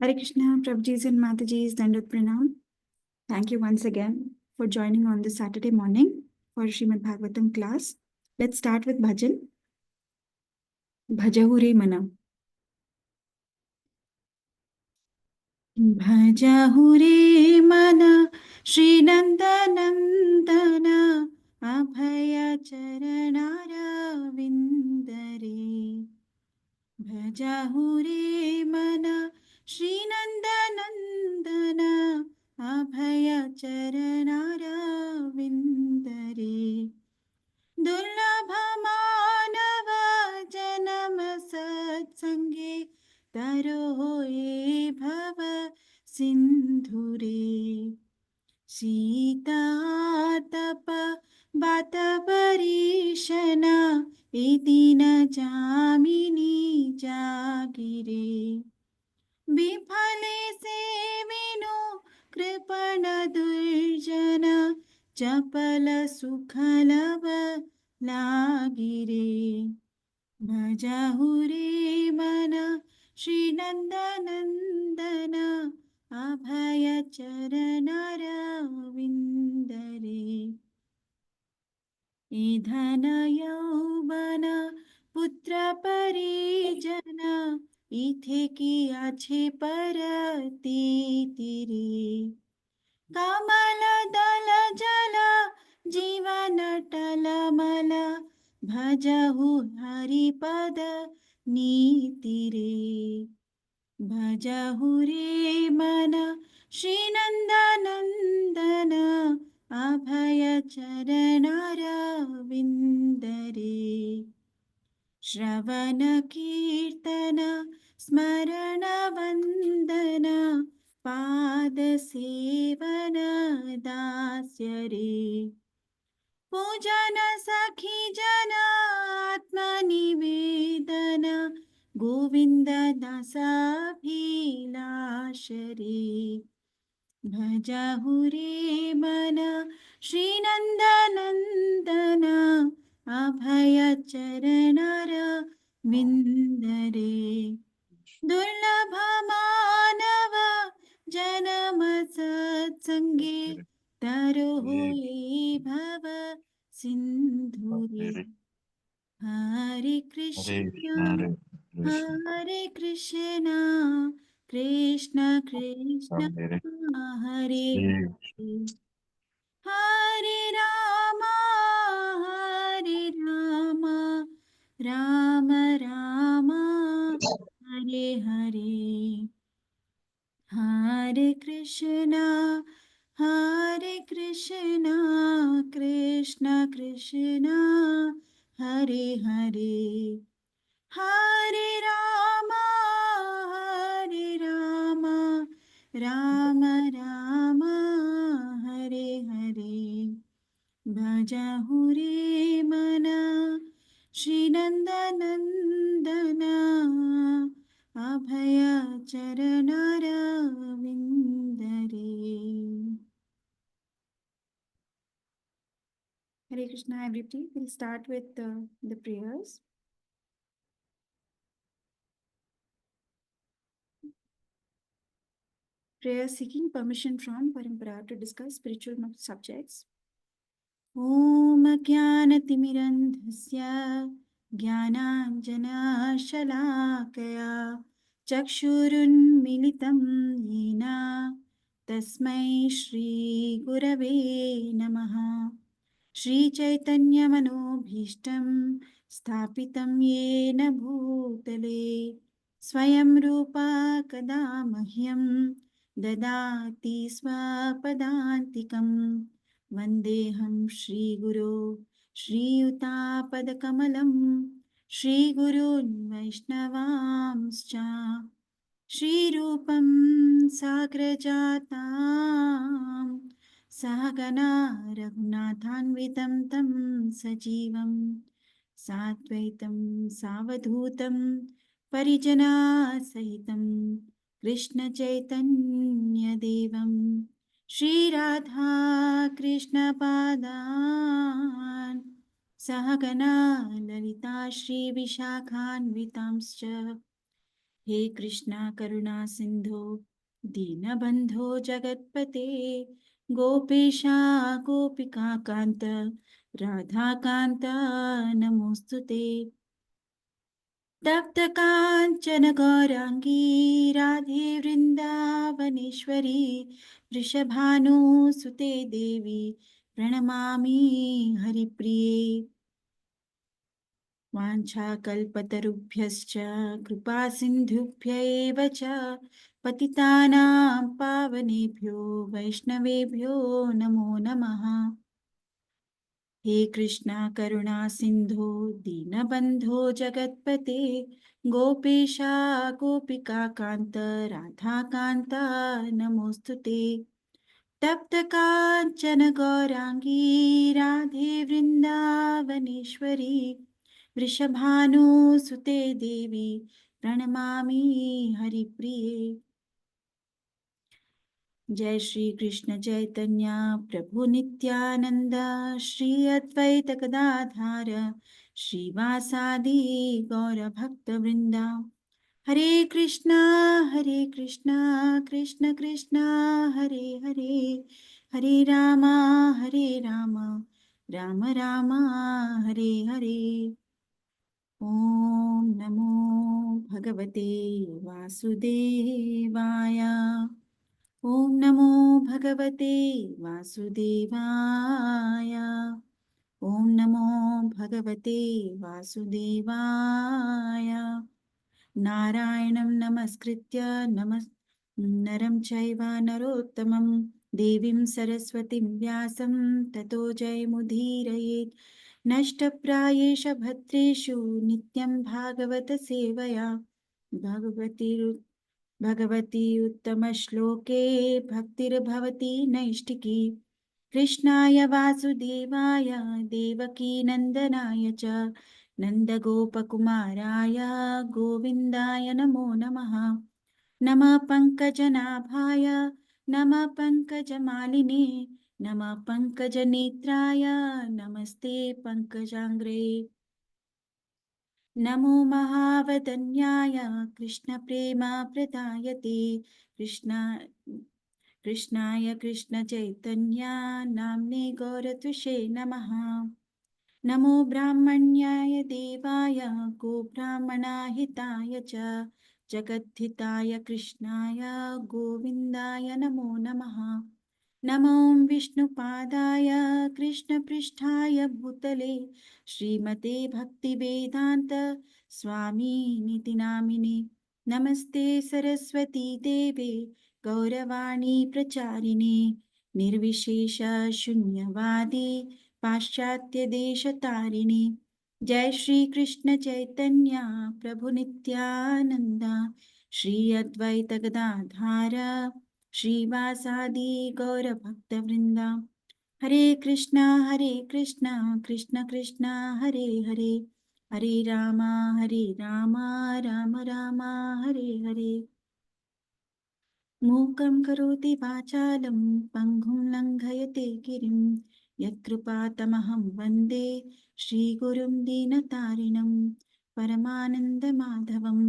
Hare Krishna, Prabhujis and Mataji's Dandat Pranam. Thank you once again for joining on this Saturday morning for Srimad Bhagavatam class. Let's start with bhajan. Bhajahure mana. Bhajahure mana Srinanda Nandana Abhaya Charanara Vindare. Bhajahure mana Srinandanandana Abhaya Charanara Vindare Durlabha Manava Janama Satsange Taro Hoye Bhava Sindhure Sita Tapa Bata Parishana Idina Jamini Jagire Bifale se vinu Kripana Durjana Chapala Sukhalava Lagire Bhajahure mana Shri Nandanandana Abhaya Charanara Vindare Idhana Yaubana Putra Parijana Ithe ki ache parati tire Kamala dala jala Jivana talamala Bhajahu haripada nitire Bhajahure mana Srinandanandana Abhaya charanara vindare Shravana kirtana Smarana vandana Pada sevana dasyare Pujana sakhi jana Atma nivedana Govinda dasa bhilashare Bhajahure mana Srinandanandana Abhaya charanara vindare Durlabha manava janama satsange Taro hoye bhava sindhure Hare Krishna Hare Krishna Krishna Krishna Hare Hare Hare Rama Hare Rama Rama Rama Hare Hare Hare Krishna Krishna Krishna Hare Hare Hare Rama Rama Rama Hare Hare Bhajahure mana Shri Nandanandana Abhaya charanara vindare. Hare Krishna everybody. We'll start with the prayers. Prayer seeking permission from Parampara to discuss spiritual subjects. Om Jnanatimirandhasya Jnananjanashalakaya Chakshurunmilitam Yena Tasmai Shri Gurave Namaha Shri Chaitanya Manobhishtam Sthapitam Yena Bhutale Swayam Rupa Kada Mahyam Dadati Swapadantikam Vandeham Shri Guru Shri Utapadakamalaam Shri Gurun Vaishnavamscha Shri Rupam Sagrajatam Sahagana Raghunathanvitam Tam Sajivam Satvaitam Savadhutam Parijana Sahitam Krishna Chaitanya Devam Shri Radha Krishna Padan Sahagana Lalita Shri Vishakhanvitamscha हे कृष्णा करुणा सिंधो दीनबंधो जगत्पते गोपेशा गोपिका कांत राधा कांता नमोस्तुते तप्त कांचन गौरांगी राधे वृंदावनेश्वरी वृषभानुसुते देवी प्रणमामि हरिप्रिये वाञ्छाकल्पतरुभ्यश्च कृपा सिन्धुभ्य एव च पतितानां पावनेभ्यो वैष्णवेभ्यो नमो नमः हे कृष्णा करुणा सिन्धो दीनबन्धो जगत्पते गोपेशा गोपिका कान्त राधाकान्ता नमोऽस्तु ते तप्त काञ्चन गौराङ्गी राधे वृन्दावनेश्वरी वृषभानुसुते देवी प्रणमामि हरिप्रिये जय श्री कृष्ण चैतन्य प्रभु नित्यानंद श्री अद्वैत गदाधार श्रीवासादि गौर भक्त वृंदा हरे कृष्णा कृष्ण कृष्णा हरे हरे हरे राम राम राम हरे हरे ओम नमो भगवते वासुदेवाय ओम नमो भगवते वासुदेवाय ओम नमो भगवते वासुदेवाय नारायणं नमस्कृत्य नरं चैव नरोत्तमं देवीं सरस्वतीं व्यासं ततो जयमुदीरयेत् नष्टप्रायेष भद्रेषु नित्यं भागवत सेवया भगवती उत्तमश्लोके भक्तिर्भवति नैष्टिकी कृष्णाय वासुदेवाय देवकीनन्दनाय च नन्दगोपकुमाराय गोविन्दाय नमो नमः नमः पङ्कजनाभाय नमः पङ्कजमालिने नमः पङ्कजनेत्राय नमस्ते पङ्कजाङ्ग्रे नमो महावदन्याय कृष्णप्रेमप्रदायते कृष्णाय कृष्णचैतन्या नाम्ने गौरत्विषे नमः नमो ब्राह्मण्याय देवाय गोब्राह्मणाहिताय च जगद्धिताय कृष्णाय गोविन्दाय नमो नमः नमो विष्णुपादाय कृष्णपृष्ठाय भूतले श्रीमते भक्तिवेदान्त स्वामिनिति नामिने नमस्ते सरस्वती देवे गौरवाणी प्रचारिणे निर्विशेष शून्यवादी पाश्चात्य देशतारिणे जय श्री कृष्ण चैतन्य प्रभु नित्यानंद श्री अद्वैत गदाधार श्रीवासादि गौर भक्तवृंदा हरे कृष्णा कृष्ण कृष्ण हरे हरे हरे राम राम राम हरे हरे मूकं करोति वाचालं पङ्गुं लङ्घयते गिरिं यत्कृपातमहं वन्दे श्रीगुरुं दीनतारिणं परमानन्दमाधवं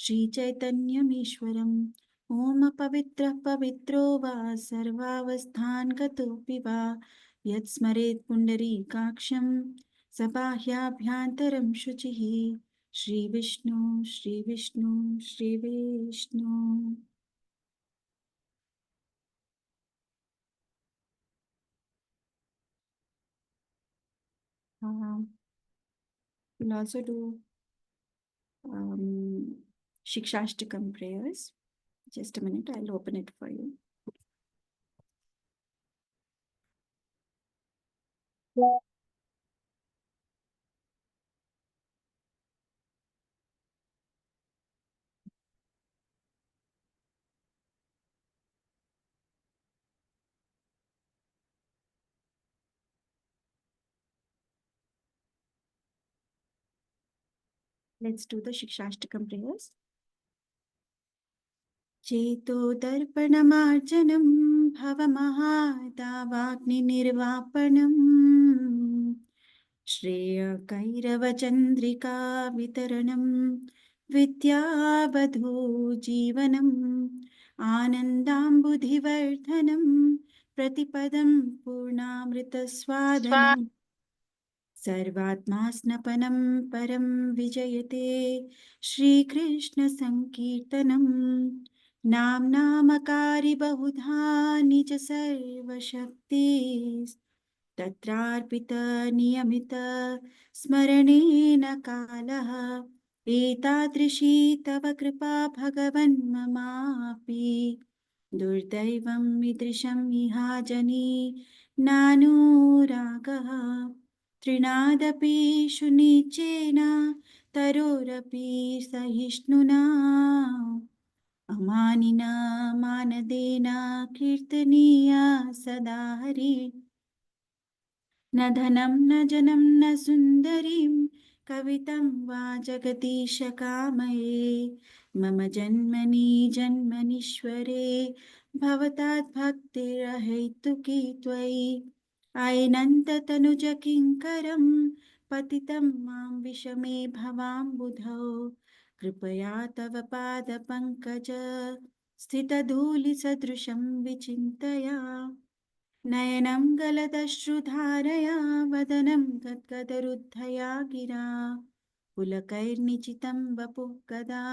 श्रीचैतन्यमीश्वरम् ॐ अपवित्रः पवित्रो वा सर्वावस्थान् गतोऽपि वा यत्स्मरेत् पुण्डरीकाक्षं सबाह्याभ्यन्तरं शुचिः Shri Vishnu Shri Vishnu Shri Vishnu We'll also do Shikshashtakam prayers. Just a minute, I'll open it for you. Let's do the Shikshashtakam prayers. Cheto darpanamarjanam bhavamahadavagnirvapanam Shreya Kairava Chandrika Vitaranam विद्यावधू जीवनम् आनन्दाम्बुधिवर्धनम् प्रतिपदं पूर्णामृतस्वादनम् सर्वात्मा स्नपनं परं विजयते श्रीकृष्णसङ्कीर्तनम् नाम्नामकारि बहुधा निज सर्वशक्ति तत्रार्पित नियमित स्मरणेन कालः एतादृशी तव कृपा भगवन् ममापि दुर्दैवं ईदृशं इहाजनी नानुरागः तृणादपि शुनिचेन तरोरपि सहिष्णुना अमानिना मानदेन कीर्तनीया सदा हरि न धनं न जनं न सुन्दरीं कवितं वा जगदीश कामये मम जन्मनि जन्मनीश्वरे भवताद्भक्तिरहैतुकी त्वयि अयनन्ततनुजकिङ्करं पतितं मां विषमे भवाम्बुधौ कृपया तव पादपङ्कज स्थितधूलिसदृशं विचिन्तया नयनं गलदश्रुधारया वदनं गद्गदरुद्धया गिरा पुलकैर्निचितं वपुः कदा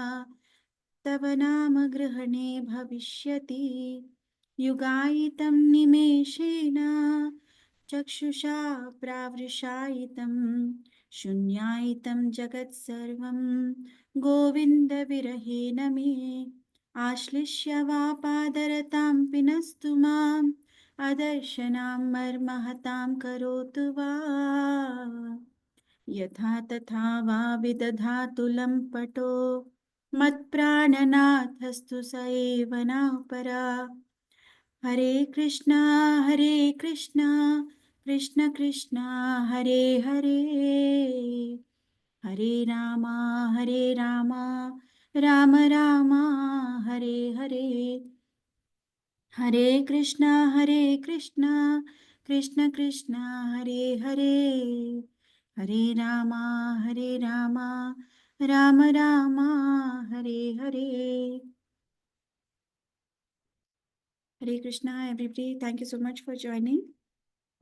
तव नाम गृहणे भविष्यति युगायितं निमेषेण चक्षुषा प्रावृषायितं शून्यायितं जगत्सर्वं गोविन्दविरहेण मे आश्लिष्य वा पादरतां पिनस्तु माम् अदर्शनां मर्महतां करोतु वा यथा तथा वा विदधातु लम्पटो मत्प्राणनाथस्तु स एव नः परा हरे Krishna Krishna Krishna Hare Hare Hare Ram Ram Ram Hare Hare Hare Krishna Krishna Krishna Hare Hare Hare Ram Ram Ram Hare Hare Hare Krishna everybody, thank you so much for joining.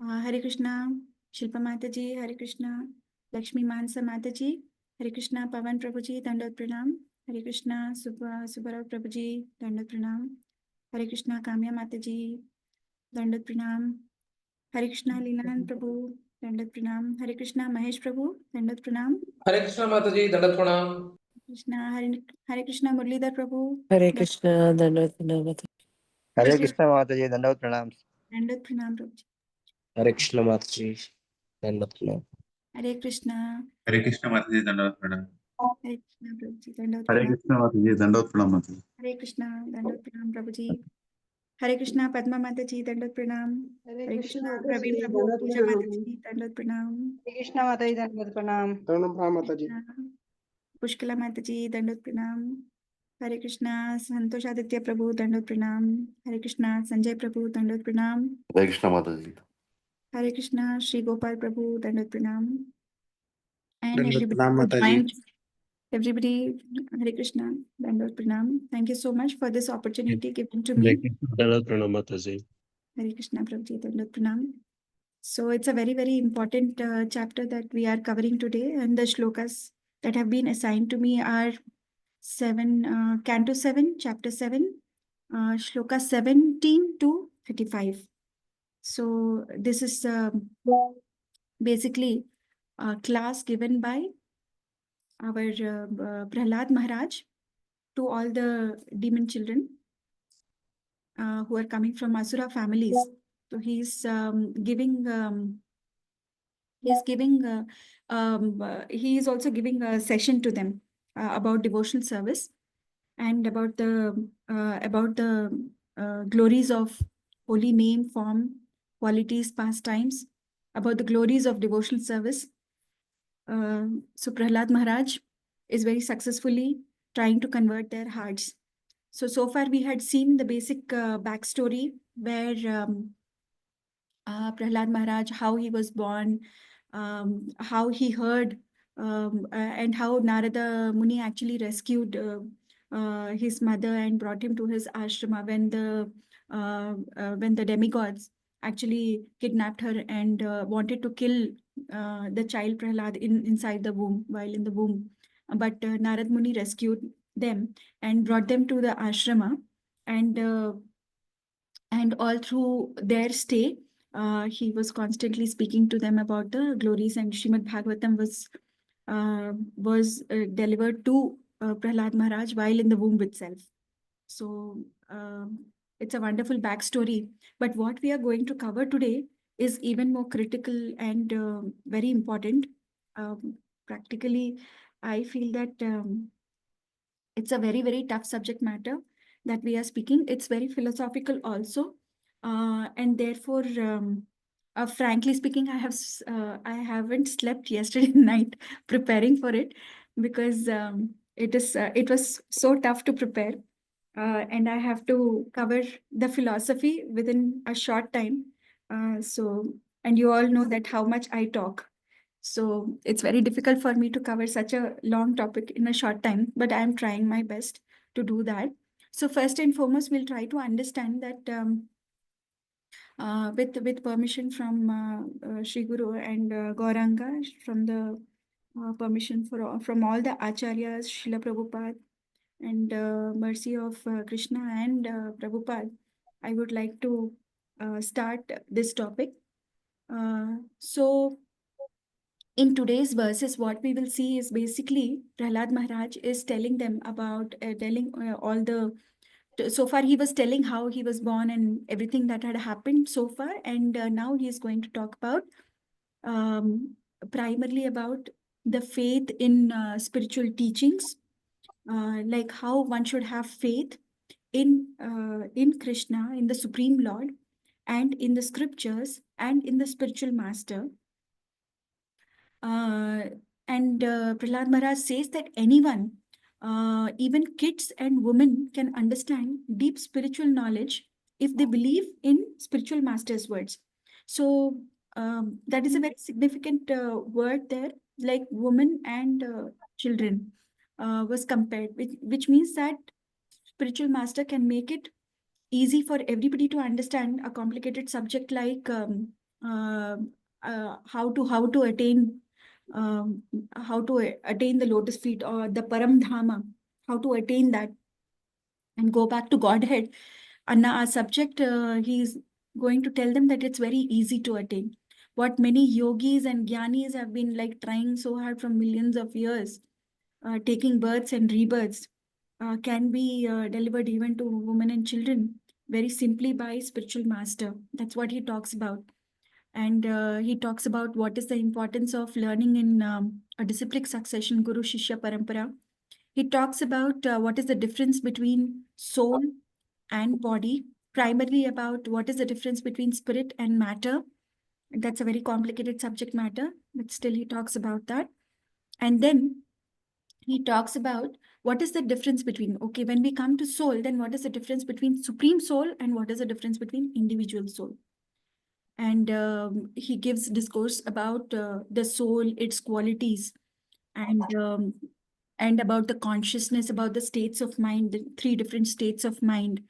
Hare Krishna Shilpa Mataji, Hare Krishna Lakshmi Mansa Mataji, Hare Krishna Pavan Prabhuji, Dandot Pranam. Hare Krishna Subharav Prabhuji, Dandot Pranam. Hare Krishna Kamya Mataji, Dandot Pranam. Hare Krishna Lilananda Prabhu, Dandat Pranam. Hare Krishna Mahesh Prabhu, Dandat Pranam. Hare Krishna Mataji, Dandat Pranam. Krishna Hare Krishna Murlidhar Prabhu. Hare Krishna, Dandavat Pranam. Hare Krishna Mataji, Dandavat Pranam. Dandat Pranam Prabhu. Hare Krishna Mataji, Dandavat Pranam. Hare Krishna. Hare Krishna Mataji, Dandavat Pranam. Hare Krishna Prabhuji, Dandat Hare Pranam. Krishna Mataji, Dandavat Pranam Mataji. Hare Krishna Dandat Pranam Prabhuji. Hare Krishna Padma Mataji, Dandat Pranam. Hare Krishna Praveen Prabhu, Pooja Mataji, Dandat Pranam. Hare Krishna Mataji, Dandavat Pranam. Pranam Mataji. Pushkala Mataji, Dandat Pranam. Hare Krishna Santosh Aditya Prabhu, Dandat Pranam. Hare Krishna Sanjay Prabhu, Dandat Pranam. Hare Krishna Mataji. Hare Krishna Shri Gopal Prabhu, Dandat Pranam. And Dandavat everybody Pranam, who Mataji. joined, everybody, Hare Krishna, Dandat Pranam. Thank you so much for this opportunity given to me. Dandavat Pranam Mataji. Hare Krishna Prabhuji, Dandat Pranam. So it's a very, very important chapter that we are covering today, and the shlokas that have been assigned to me are Canto 7, Chapter 7, Shloka 17 to 35. So this is basically a class given by our Prahlad Maharaj to all the demon children who are coming from Asura families. So he's giving he is also giving a session to them about devotional service and about the glories of holy name, form, qualities, pastimes, about the glories of devotional service. So Prahlad Maharaj is very successfully trying to convert their hearts. So far we had seen the basic backstory where Prahlad Maharaj, how he was born, how he heard and how Narada Muni actually rescued his mother and brought him to his ashrama when the demigods actually kidnapped her and wanted to kill the child Prahlad inside the womb, while in the womb. But Narad Muni rescued them and brought them to the ashrama, and all through their stay, he was constantly speaking to them about the glories, and Srimad Bhagavatam was delivered to Prahlad Maharaj while in the womb itself. So it's a wonderful backstory. But what we are going to cover today is even more critical and very important. Practically, I feel that it's a very, very tough subject matter that we are speaking. It's very philosophical also. And therefore, frankly speaking, I haven't slept yesterday night preparing for it, because it was so tough to prepare. And I have to cover the philosophy within a short time. And you all know that how much I talk. So it's very difficult for me to cover such a long topic in a short time, but I'm trying my best to do that. So first and foremost, we'll try to understand that with permission from Sri Guru and Gauranga, from the permission from all the acharyas, Srila Prabhupada, and mercy of Krishna and Prabhupada, I would like to start this topic. So in today's verses, what we will see is basically Prahlad Maharaj is telling them about all the. So far, he was telling how he was born and everything that had happened so far, and now he is going to talk about primarily about the faith in spiritual teachings, like how one should have faith in Krishna, in the Supreme Lord, and in the scriptures, and in the spiritual master. And Prahlad Maharaj says that anyone, even kids and women, can understand deep spiritual knowledge if they believe in spiritual master's words. So that is a very significant word there, like women and children was compared, which means that spiritual master can make it easy for everybody to understand a complicated subject like how to attain the lotus feet or the Param Dhama, how to attain that and go back to Godhead. And our subject, he's going to tell them that it's very easy to attain. What many yogis and jnanis have been like trying so hard from millions of years, taking births and rebirths, can be delivered even to women and children very simply by spiritual master. That's what he talks about. And he talks about what is the importance of learning in a disciplic succession, Guru Shishya Parampara. He talks about what is the difference between soul and body, primarily about what is the difference between spirit and matter. That's a very complicated subject matter, but still he talks about that. And then he talks about what is the difference between, okay, when we come to soul, then what is the difference between supreme soul and what is the difference between individual soul? And he gives discourse about the soul, its qualities, and about the consciousness, about the states of mind, the 3 different states of mind,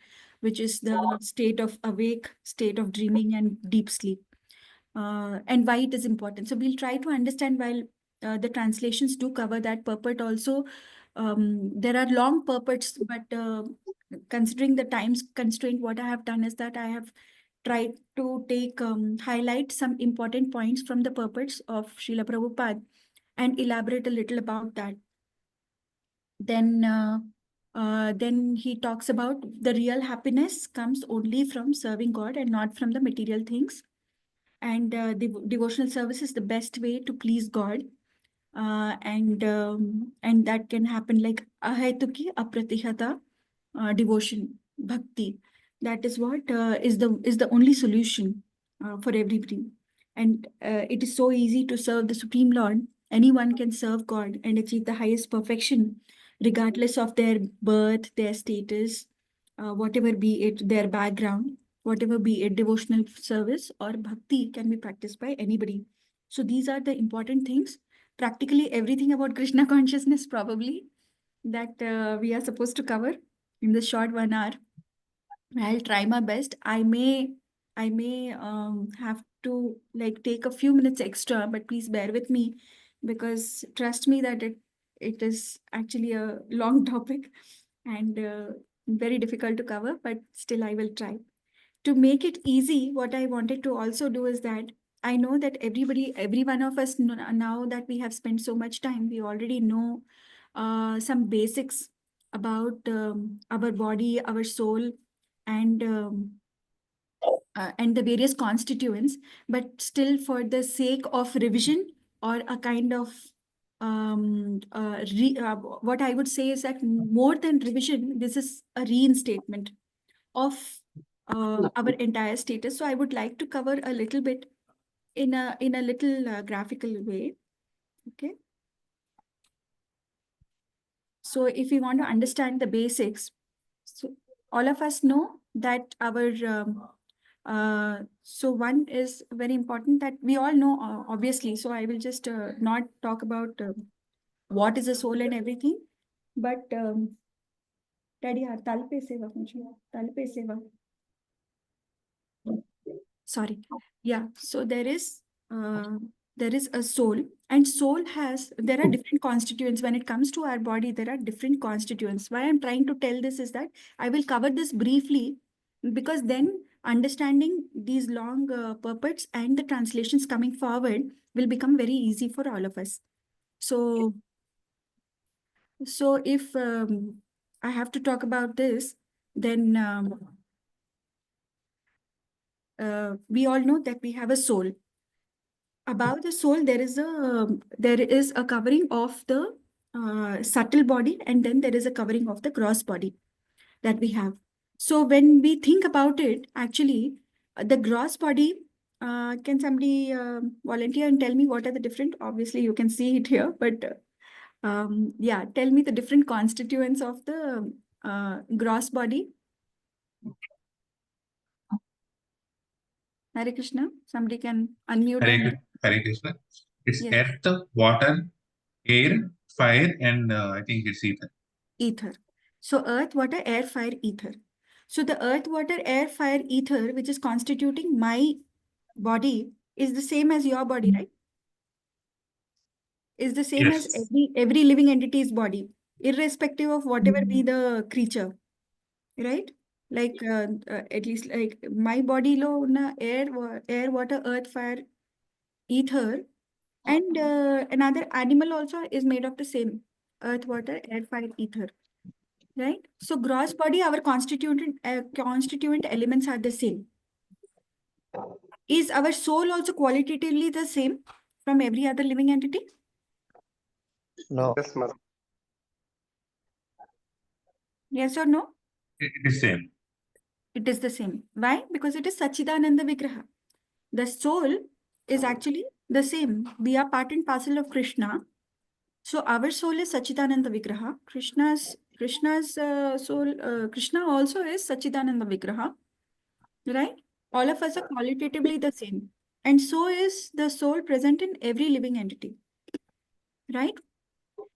which is the state of awake, state of dreaming, and deep sleep, and why it is important. So we'll try to understand, while the translations do cover that purport also. There are long purports, but considering the time constraint, what I have done is that I have tried to highlight some important points from the purports of Srila Prabhupada and elaborate a little about that. Then he talks about the real happiness comes only from serving God and not from the material things. And devotional service is the best way to please God. And that can happen like ahaituki apratihata devotion, bhakti. That is what is the only solution for everybody. And it is so easy to serve the Supreme Lord. Anyone can serve God and achieve the highest perfection, regardless of their birth, their status, whatever be it, their background, whatever be it, devotional service or bhakti can be practiced by anybody. So these are the important things practically everything about Krishna consciousness probably that we are supposed to cover in this short 1 hour. I'll try my best. I may have to like take a few minutes extra, but please bear with me because trust me that it is actually a long topic and very difficult to cover, but still I will try. To make it easy, what I wanted to also do is that I know that every one of us now that we have spent so much time, we already know some basics about our body, our soul, and the various constituents. But still, for the sake of revision or a kind of what I would say is that more than revision, this is a reinstatement of our entire status. So I would like to cover a little bit in a little graphical way. Okay. So if we want to understand the basics, so all of us know that our so one is very important that we all know obviously. So I will just not talk about what is the soul and everything, but Daddy, tal pe seva koncham, tal pe seva. Sorry. Yeah. So there is a soul, and soul has, there are different constituents. When it comes to our body, there are different constituents. Why I'm trying to tell this is that I will cover this briefly because then understanding these long purports and the translations coming forward will become very easy for all of us. So if I have to talk about this, then we all know that we have a soul. Above the soul, there is a covering of the subtle body, and then there is a covering of the gross body that we have. So when we think about it, actually, the gross body, can somebody volunteer and tell me what are the different? Obviously, you can see it here, but yeah, tell me the different constituents of the gross body. Hare Krishna. Somebody can unmute. Hare Krishna. It's Yes. earth, water, air, fire, and I think it's ether. Ether. So earth, water, air, fire, ether. So the earth, water, air, fire, ether, which is constituting my body, is the same as your body, right? Is the same as Yes. every living entity's body, irrespective of whatever be the creature, right? Like at least like my body lo na air, water, earth, fire, ether, and another animal also is made of the same earth, water, air, fire, ether. Right? So gross body, our constituent elements are the same. Is our soul also qualitatively the same from every other living entity? No. Yes, ma'am. Yes or no? It is same. It is the same. Why? Because it is Sachidananda Vigraha. The soul is actually the same. We are part and parcel of Krishna. So our soul is Sachidananda Vigraha. Krishna's soul, Krishna also is Sachidananda Vigraha. Right? All of us are qualitatively the same. And so is the soul present in every living entity. Right?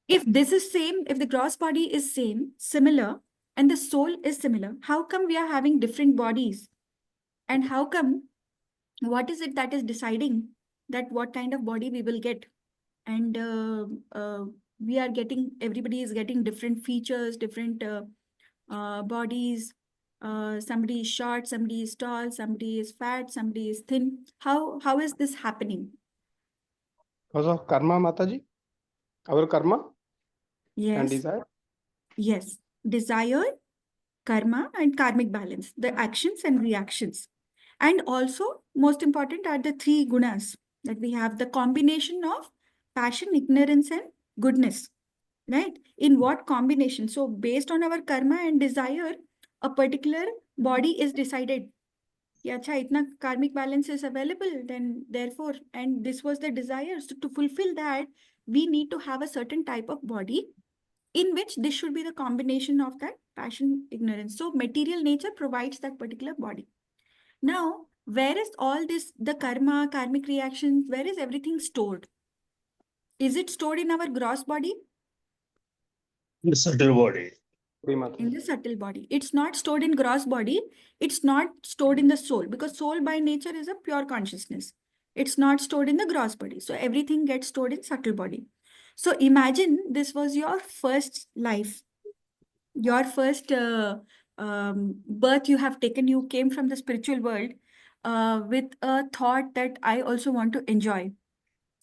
If this is same, if the gross body is same, similar, and the soul is similar, how come we are having different bodies? And how come, what is it that is deciding that what kind of body we will get? And we are getting, everybody is getting different features, different bodies. Somebody is short, somebody is tall, somebody is fat, somebody is thin. How is this happening? Because of karma, Mataji, our karma and Yes, desire. yes. Desire, karma, and karmic balance, the actions and reactions. And also, most important are the three gunas that we have, the combination of passion, ignorance, and goodness. Right? In what combination? So based on our karma and desire, a particular body is decided. Yeah, acha, itna karmic balance is available, then therefore, and this was the desire. So to fulfill that, we need to have a certain type of body in which this should be the combination of that passion, ignorance. So material nature provides that particular body. Now, where is all this, the karma, karmic reactions, where is everything stored? Is it stored in our gross body? The subtle body. In the subtle body. It's not stored in gross body. It's not stored in the soul, because soul by nature is a pure consciousness. It's not stored in the gross body. So everything gets stored in subtle body. So imagine this was your first life, your first birth you have taken. You came from the spiritual world with a thought that I also want to enjoy.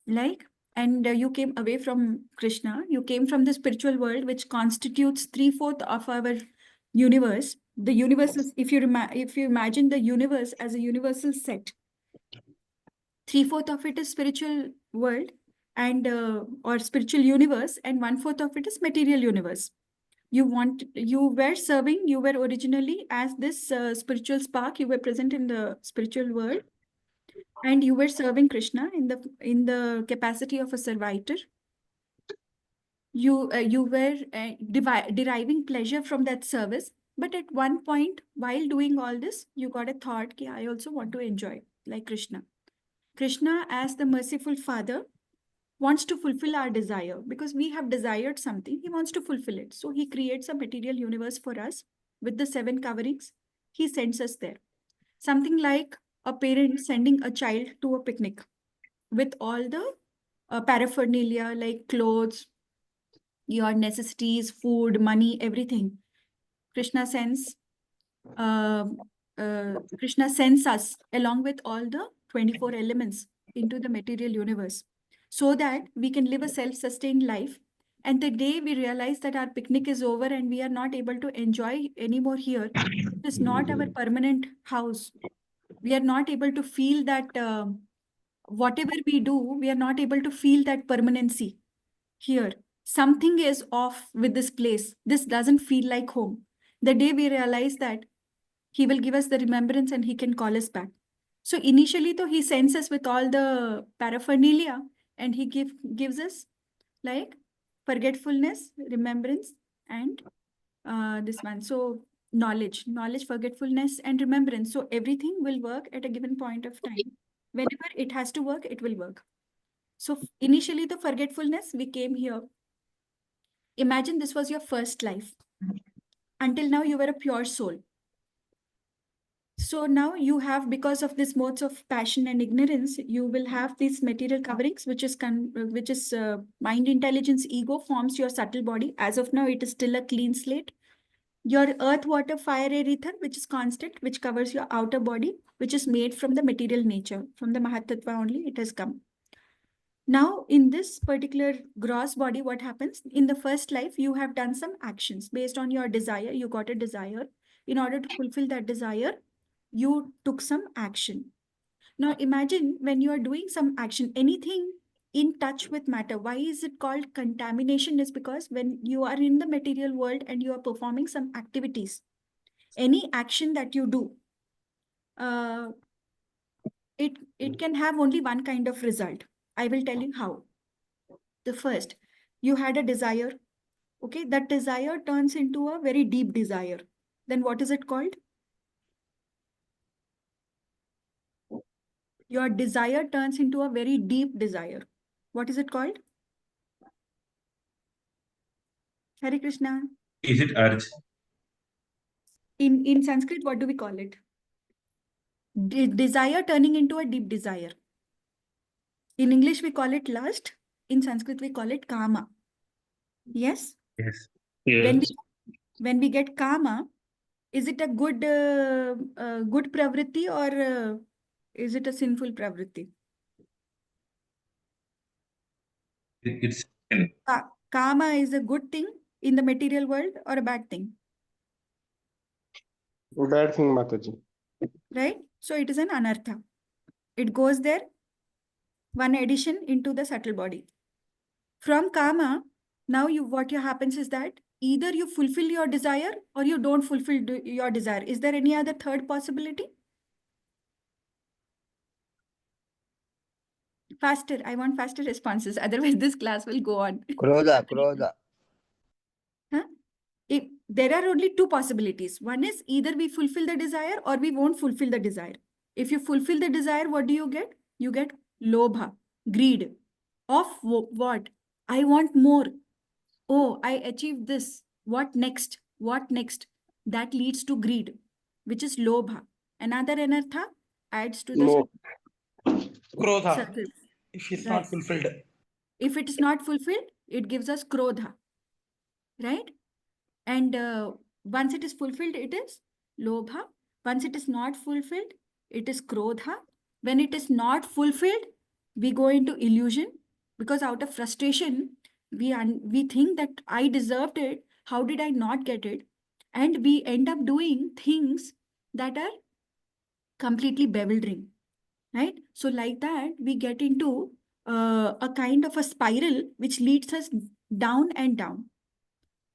Like, and you came away from Krishna. You came from the spiritual world, which constitutes 3/4 of our universe. The universe is, if you imagine the universe as a universal set, 3/4 of it is spiritual world and or spiritual universe, and 1/4 of it is material universe. You were originally as this spiritual spark. You were present in the spiritual world, and you were serving Krishna in the capacity of a servitor. You were deriving pleasure from that service, but at one point while doing all this, you got a thought ki I also want to enjoy like Krishna. Krishna, as the merciful Father, wants to fulfill our desire, because we have desired something. He wants to fulfill it, so he creates a material universe for us with the 7 coverings. He sends us there, something like a parent sending a child to a picnic with all the paraphernalia like clothes, your necessities, food, money, everything. Krishna sends Krishna sends us along with all the 24 elements into the material universe, so that we can live a self-sustained life. And the day we realize that our picnic is over and we are not able to enjoy anymore here, it is not our permanent house. We are not able to feel that whatever we do, we are not able to feel that permanency here. Something is off with this place. This doesn't feel like home. The day we realize that, he will give us the remembrance and he can call us back. So initially, though, he sends us with all the paraphernalia, and he gives us like forgetfulness, remembrance, and this one. So knowledge, forgetfulness, and remembrance. So everything will work at a given point of time. Whenever it has to work, it will work. So initially, the forgetfulness, we came here. Imagine this was your first life. Until now, you were a pure soul. So now you have, because of this modes of passion and ignorance, you will have these material coverings, which is mind, intelligence, ego forms your subtle body. As of now, it is still a clean slate. Your earth, water, fire, air, ether, which is constant, which covers your outer body, which is made from the material nature. From the Mahatattva only it has come. Now, in this particular gross body, what happens? In the first life, you have done some actions based on your desire. You got a desire. In order to fulfill that desire, you took some action. Now, imagine when you are doing some action, anything in touch with matter. Why is it called contamination? Is because when you are in the material world and you are performing some activities, any action that you do, it can have only one kind of result. I will tell you how. The first, you had a desire. Okay, that desire turns into a very deep desire. Then what is it called? Your desire turns into a very deep desire. What is it called? Hare Krishna. Is it urge? In Sanskrit, what do we call it? Desire turning into a deep desire. In English, we call it lust. In Sanskrit, we call it kama. Yes? Yes. Yes. When we get kama, is it a good pravritti, or is it a sinful pravritti? It's Kama is a good thing in the material world or a bad thing? Bad thing, Mataji. Right? So it is an anartha. It goes there, one addition into the subtle body. From kama, now what happens is that either you fulfill your desire or you don't fulfill your desire. Is there any other third possibility? Faster. I want faster responses. Otherwise, this class will go on. Krodha. Huh? There are only two possibilities. One is either we fulfill the desire or we won't fulfill the desire. If you fulfill the desire, what do you get? You get lobha, greed. of what? I want more. Oh, I achieved this. What next? What next? That leads to greed, which is lobha. Another anartha adds to the No. Krodha, circle. if it's Right. not fulfilled. If it is not fulfilled, it gives us krodha, right? And once it is fulfilled, it is lobha. Once it is not fulfilled, it is krodha. When it is not fulfilled, we go into illusion, because out of frustration, we think that I deserved it. How did I not get it? And we end up doing things that are completely bewildering, right? So like that, we get into a kind of a spiral which leads us down and down.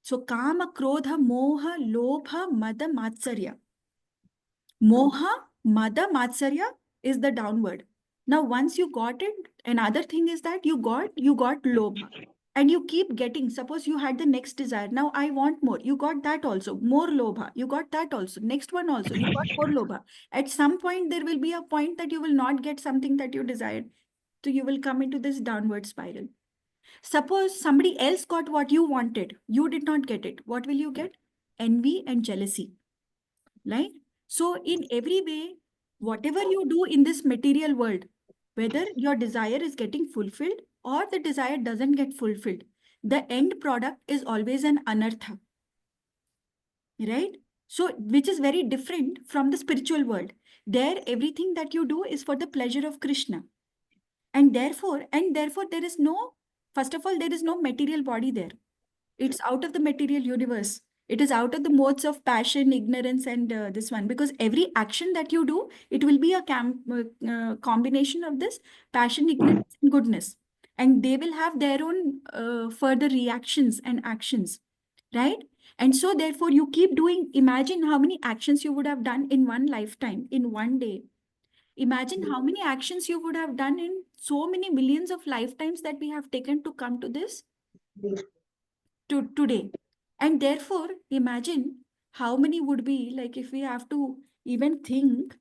So kama, krodha, moha, lobha, mada, matsarya. Moha, mada, matsarya is the downward. Now, once you got it, another thing is that you got lobha. And you keep getting, suppose you had the next desire. Now I want more. You got that also. More lobha. You got that also. Next one also. You got more lobha. At some point, there will be a point that you will not get something that you desired. So you will come into this downward spiral. Suppose somebody else got what you wanted. You did not get it. What will you get? Envy and jealousy. Right? So in every way, whatever you do in this material world, whether your desire is getting fulfilled or the desire doesn't get fulfilled, the end product is always an anartha. Right? So, which is very different from the spiritual world. There, everything that you do is for the pleasure of Krishna. And therefore, there is no, first of all, there is no material body there. It's out of the material universe. It is out of the modes of passion, ignorance, and this one. Because every action that you do, it will be a combination of this passion, ignorance, and goodness. And they will have their own further reactions and actions, right? And so therefore, you keep doing, imagine how many actions you would have done in one lifetime, in one day. Imagine how many actions you would have done in so many millions of lifetimes that we have taken to come to this to today. And therefore, imagine how many would be, like, if we have to even think,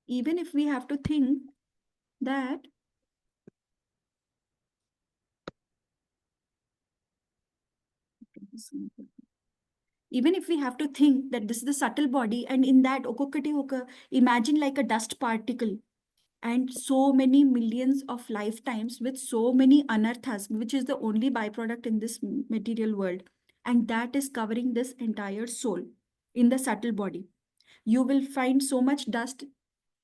even if we have to think that even if we have to think that this is the subtle body, and in that imagine like a dust particle, and so many millions of lifetimes with so many anarthas, which is the only byproduct in this material world, and that is covering this entire soul in the subtle body. You will find so much dust,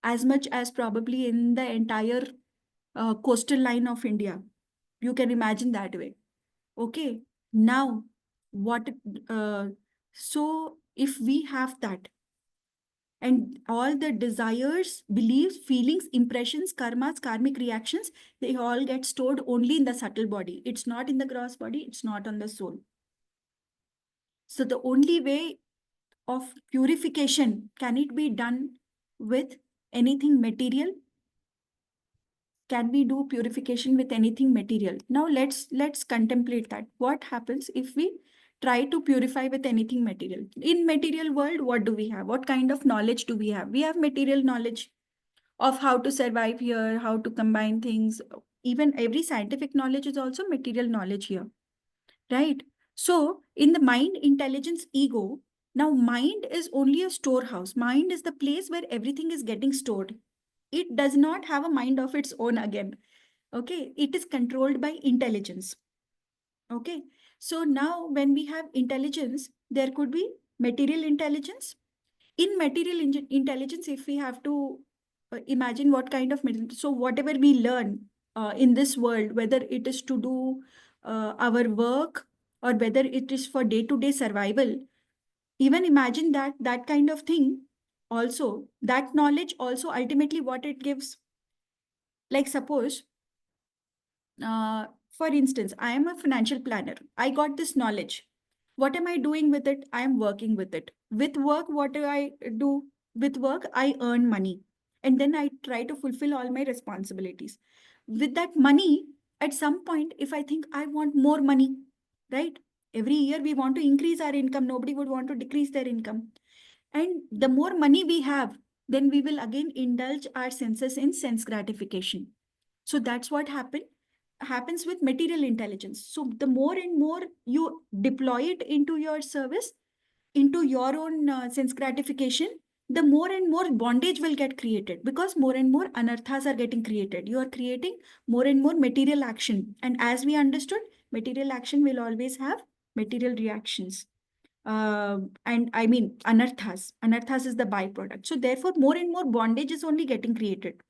as much as probably in the entire coastal line of India. You can imagine that way. Okay. Now, what? So, if we have that, and all the desires, beliefs, feelings, impressions, karmas, karmic reactions, they all get stored only in the subtle body. It's not in the gross body. It's not on the soul. So, the only way of purification, can it be done with anything material? Can we do purification with anything material? Now let's contemplate that. What happens if we try to purify with anything material? In material world, what do we have? What kind of knowledge do we have? We have material knowledge of how to survive here, how to combine things. Even every scientific knowledge is also material knowledge here, right? So in the mind, intelligence, ego, now mind is only a storehouse. Mind is the place where everything is getting stored. It does not have a mind of its own again. Okay, it is controlled by intelligence. Okay, so now when we have intelligence, there could be material intelligence. In material intelligence, if we have to imagine what kind of so whatever we learn in this world, whether it is to do our work or whether it is for day-to-day survival, even imagine that kind of thing also, that knowledge also ultimately what it gives. Like suppose, for instance, I am a financial planner. I got this knowledge. What am I doing with it? I am working with it. With work, what do I do? With work, I earn money. And then I try to fulfill all my responsibilities. With that money, at some point, if I think I want more money, right? Every year we want to increase our income. Nobody would want to decrease their income. And the more money we have, then we will again indulge our senses in sense gratification. So that's what happens with material intelligence. So the more and more you deploy it into your service, into your own sense gratification, the more and more bondage will get created, because more and more anarthas are getting created. You are creating more and more material action. And as we understood, material action will always have material reactions. And I mean, anarthas. Anarthas is the byproduct. So therefore, more and more bondage is only getting created.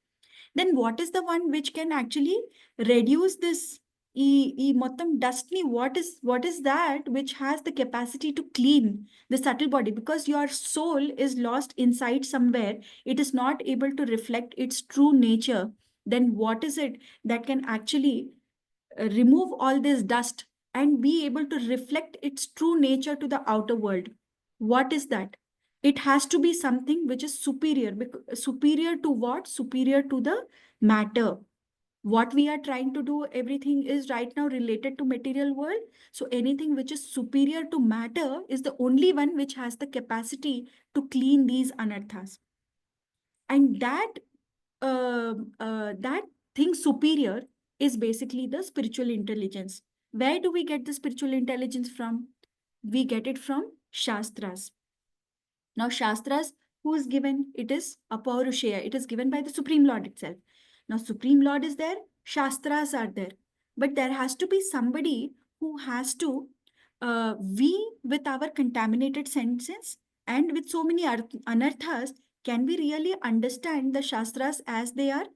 Then what is the one which can actually reduce this mottam dust ni? What is that which has the capacity to clean the subtle body? Because your soul is lost inside somewhere, it is not able to reflect its true nature. Then what is it that can actually remove all this dust and be able to reflect its true nature to the outer world? What is that? It has to be something which is superior. Superior to what? Superior to the matter. What we are trying to do, everything is right now related to material world. So anything which is superior to matter is the only one which has the capacity to clean these anarthas. And that thing superior is basically the spiritual intelligence. Where do we get the spiritual intelligence from? We get it from Shastras. Now, Shastras, who is given? It is Apaurushaya. It is given by the Supreme Lord itself. Now, Supreme Lord is there, Shastras are there. But there has to be somebody who has to, we with our contaminated senses and with so many anarthas, can we really understand the Shastras as they are?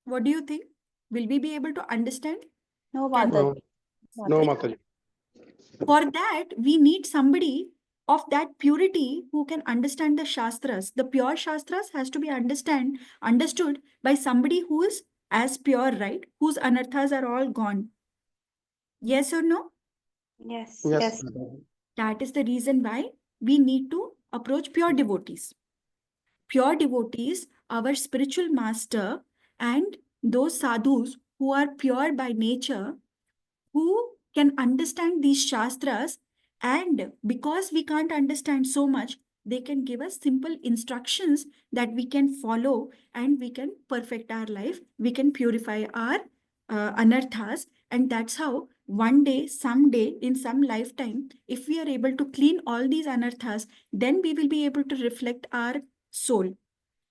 What do you think? Will we be able to understand? No, Can- Mataji. No, Mataji. For that, we need somebody of that purity who can understand the Shastras. The pure Shastras has to be understood by somebody who is as pure, right? Whose anarthas are all gone. Yes or no? Yes, Yes. yes. That is the reason why we need to approach pure devotees. Pure devotees, our spiritual master, and those sadhus who are pure by nature, who can understand these shastras, and because we can't understand so much, they can give us simple instructions that we can follow, and we can perfect our life, we can purify our anarthas. And that's how one day, someday, in some lifetime, if we are able to clean all these anarthas, then we will be able to reflect our soul,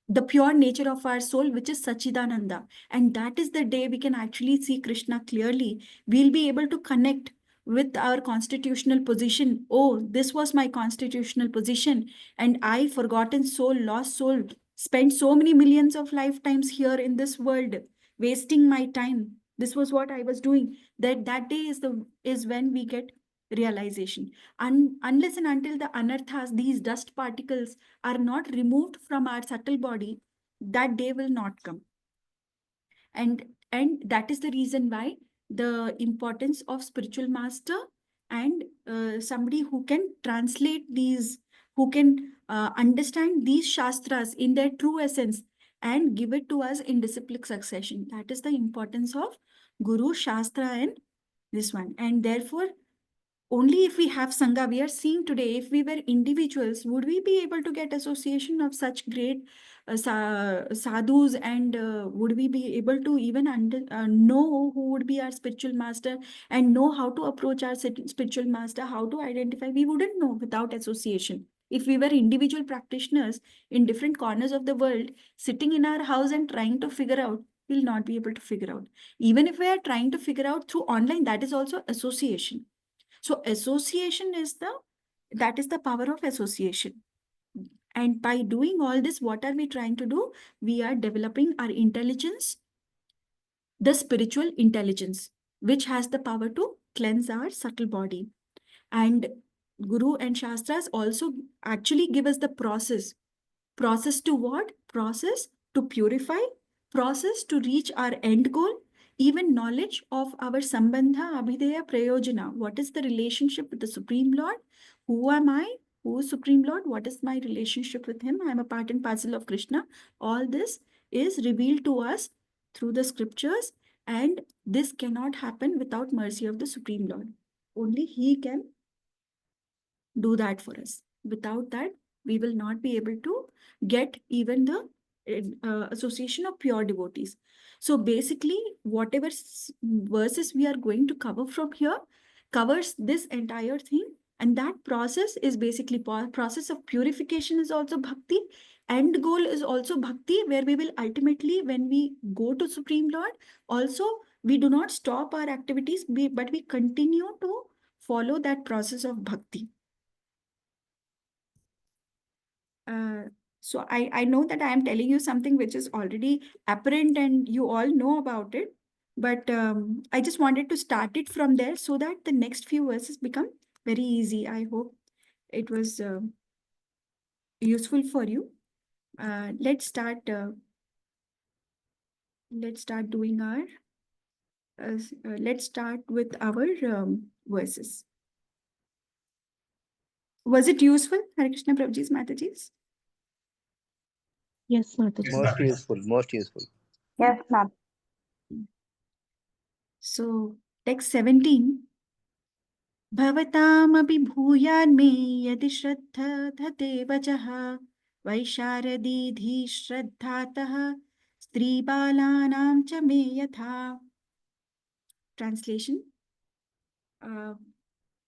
the pure nature of our soul, which is Sachidananda. And that is the day we can actually see Krishna clearly. We'll be able to connect with our constitutional position. Oh, this was my constitutional position. And I, forgotten soul, lost soul, spent so many millions of lifetimes here in this world, wasting my time. This was what I was doing. That day is when we get realization. Unless and until the anarthas, these dust particles, are not removed from our subtle body, that day will not come. And that is the reason why the importance of spiritual master and somebody who can translate these, who can understand these shastras in their true essence and give it to us in disciplic succession. That is the importance of Guru, Shastra, and this one. And therefore, only if we have Sangha, we are seeing today, if we were individuals, would we be able to get association of such great sadhus, and would we be able to even know who would be our spiritual master and know how to approach our spiritual master, how to identify? We wouldn't know without association. If we were individual practitioners in different corners of the world, sitting in our house and trying to figure out, we'll not be able to figure out. Even if we are trying to figure out through online, that is also association. So association is the power of association. And by doing all this, what are we trying to do? We are developing our intelligence, the spiritual intelligence, which has the power to cleanse our subtle body. And Guru and Shastras also actually give us the process. Process to what? Process to purify, process to reach our end goal, even knowledge of our Sambandha, Abhideya, Prayojana. What is the relationship with the Supreme Lord? Who am I? Who is Supreme Lord? What is my relationship with him? I am a part and parcel of Krishna. All this is revealed to us through the scriptures, and this cannot happen without mercy of the Supreme Lord. Only he can do that for us. Without that, we will not be able to get even the association of pure devotees. So basically, whatever verses we are going to cover from here covers this entire thing. And that process is basically process of purification is also bhakti. End goal is also bhakti, where we will ultimately, when we go to Supreme Lord, also we do not stop our activities, but we continue to follow that process of bhakti. So I know that I am telling you something which is already apparent and you all know about it, but I just wanted to start it from there so that the next few verses become very easy. I hope it was useful for you. Let's start doing our let's start with our verses. Was it useful, Hare Krishna Prabhuji's Mataji's? Yes, Mataji. Yes, Most Mataji. useful, most useful. Yes, ma'am. So text 17. भवतामपि भूयान्मे यदि श्रद्धते वचः वैशारदीधि श्रद्धातः स्त्रीबालानां च मे यथा. Translation.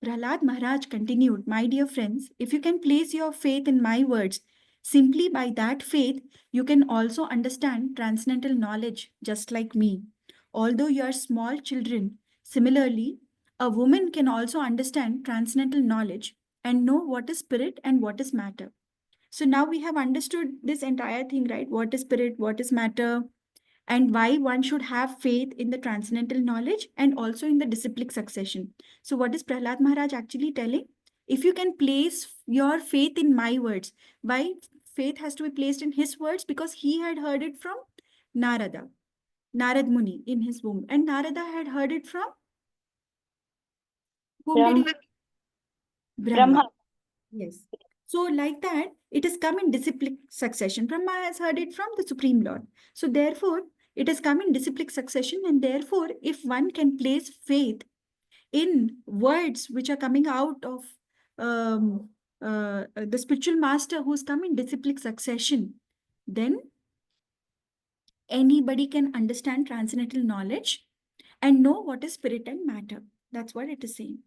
Prahlad Maharaj continued, my dear friends, if you can place your faith in my words, simply by that faith, you can also understand transcendental knowledge, just like me. Although you are small children, similarly, a woman can also understand transcendental knowledge and know what is spirit and what is matter. So now we have understood this entire thing, right? What is spirit, what is matter, and why one should have faith in the transcendental knowledge and also in the disciplic succession. So what is Prahlad Maharaj actually telling? If you can place your faith in my words, why faith has to be placed in his words? Because he had heard it from Narada, Narad Muni in his womb. And Narada had heard it from whom did he? Brahma. Yes. So like that, it has come in disciplic succession. Brahma has heard it from the Supreme Lord. So therefore, it has come in disciplic succession. And therefore, if one can place faith in words which are coming out of the spiritual master who's come in disciplic succession, then anybody can understand transcendental knowledge and know what is spirit and matter. That's what it is saying.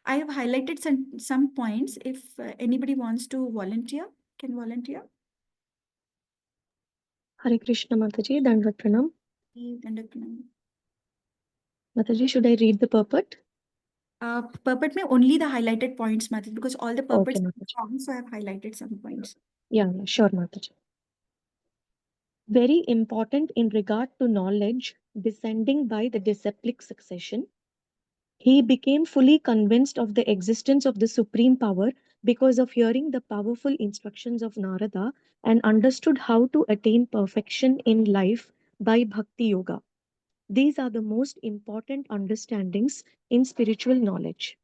I have highlighted some points. If anybody wants to volunteer, can volunteer. Hare Krishna, Mataji. Dandavat Pranam. Mataji, should I read the purport? Purport में only the highlighted points, Mataji, because all the purports Okay, are Mataji. wrong, so I have highlighted some points. Yeah, sure, Mataji. Very important in regard to knowledge descending by the disciplic succession. He became fully convinced of the existence of the supreme power because of hearing the powerful instructions of Narada and understood how to attain perfection in life by bhakti yoga. These are the most important understandings in spiritual knowledge.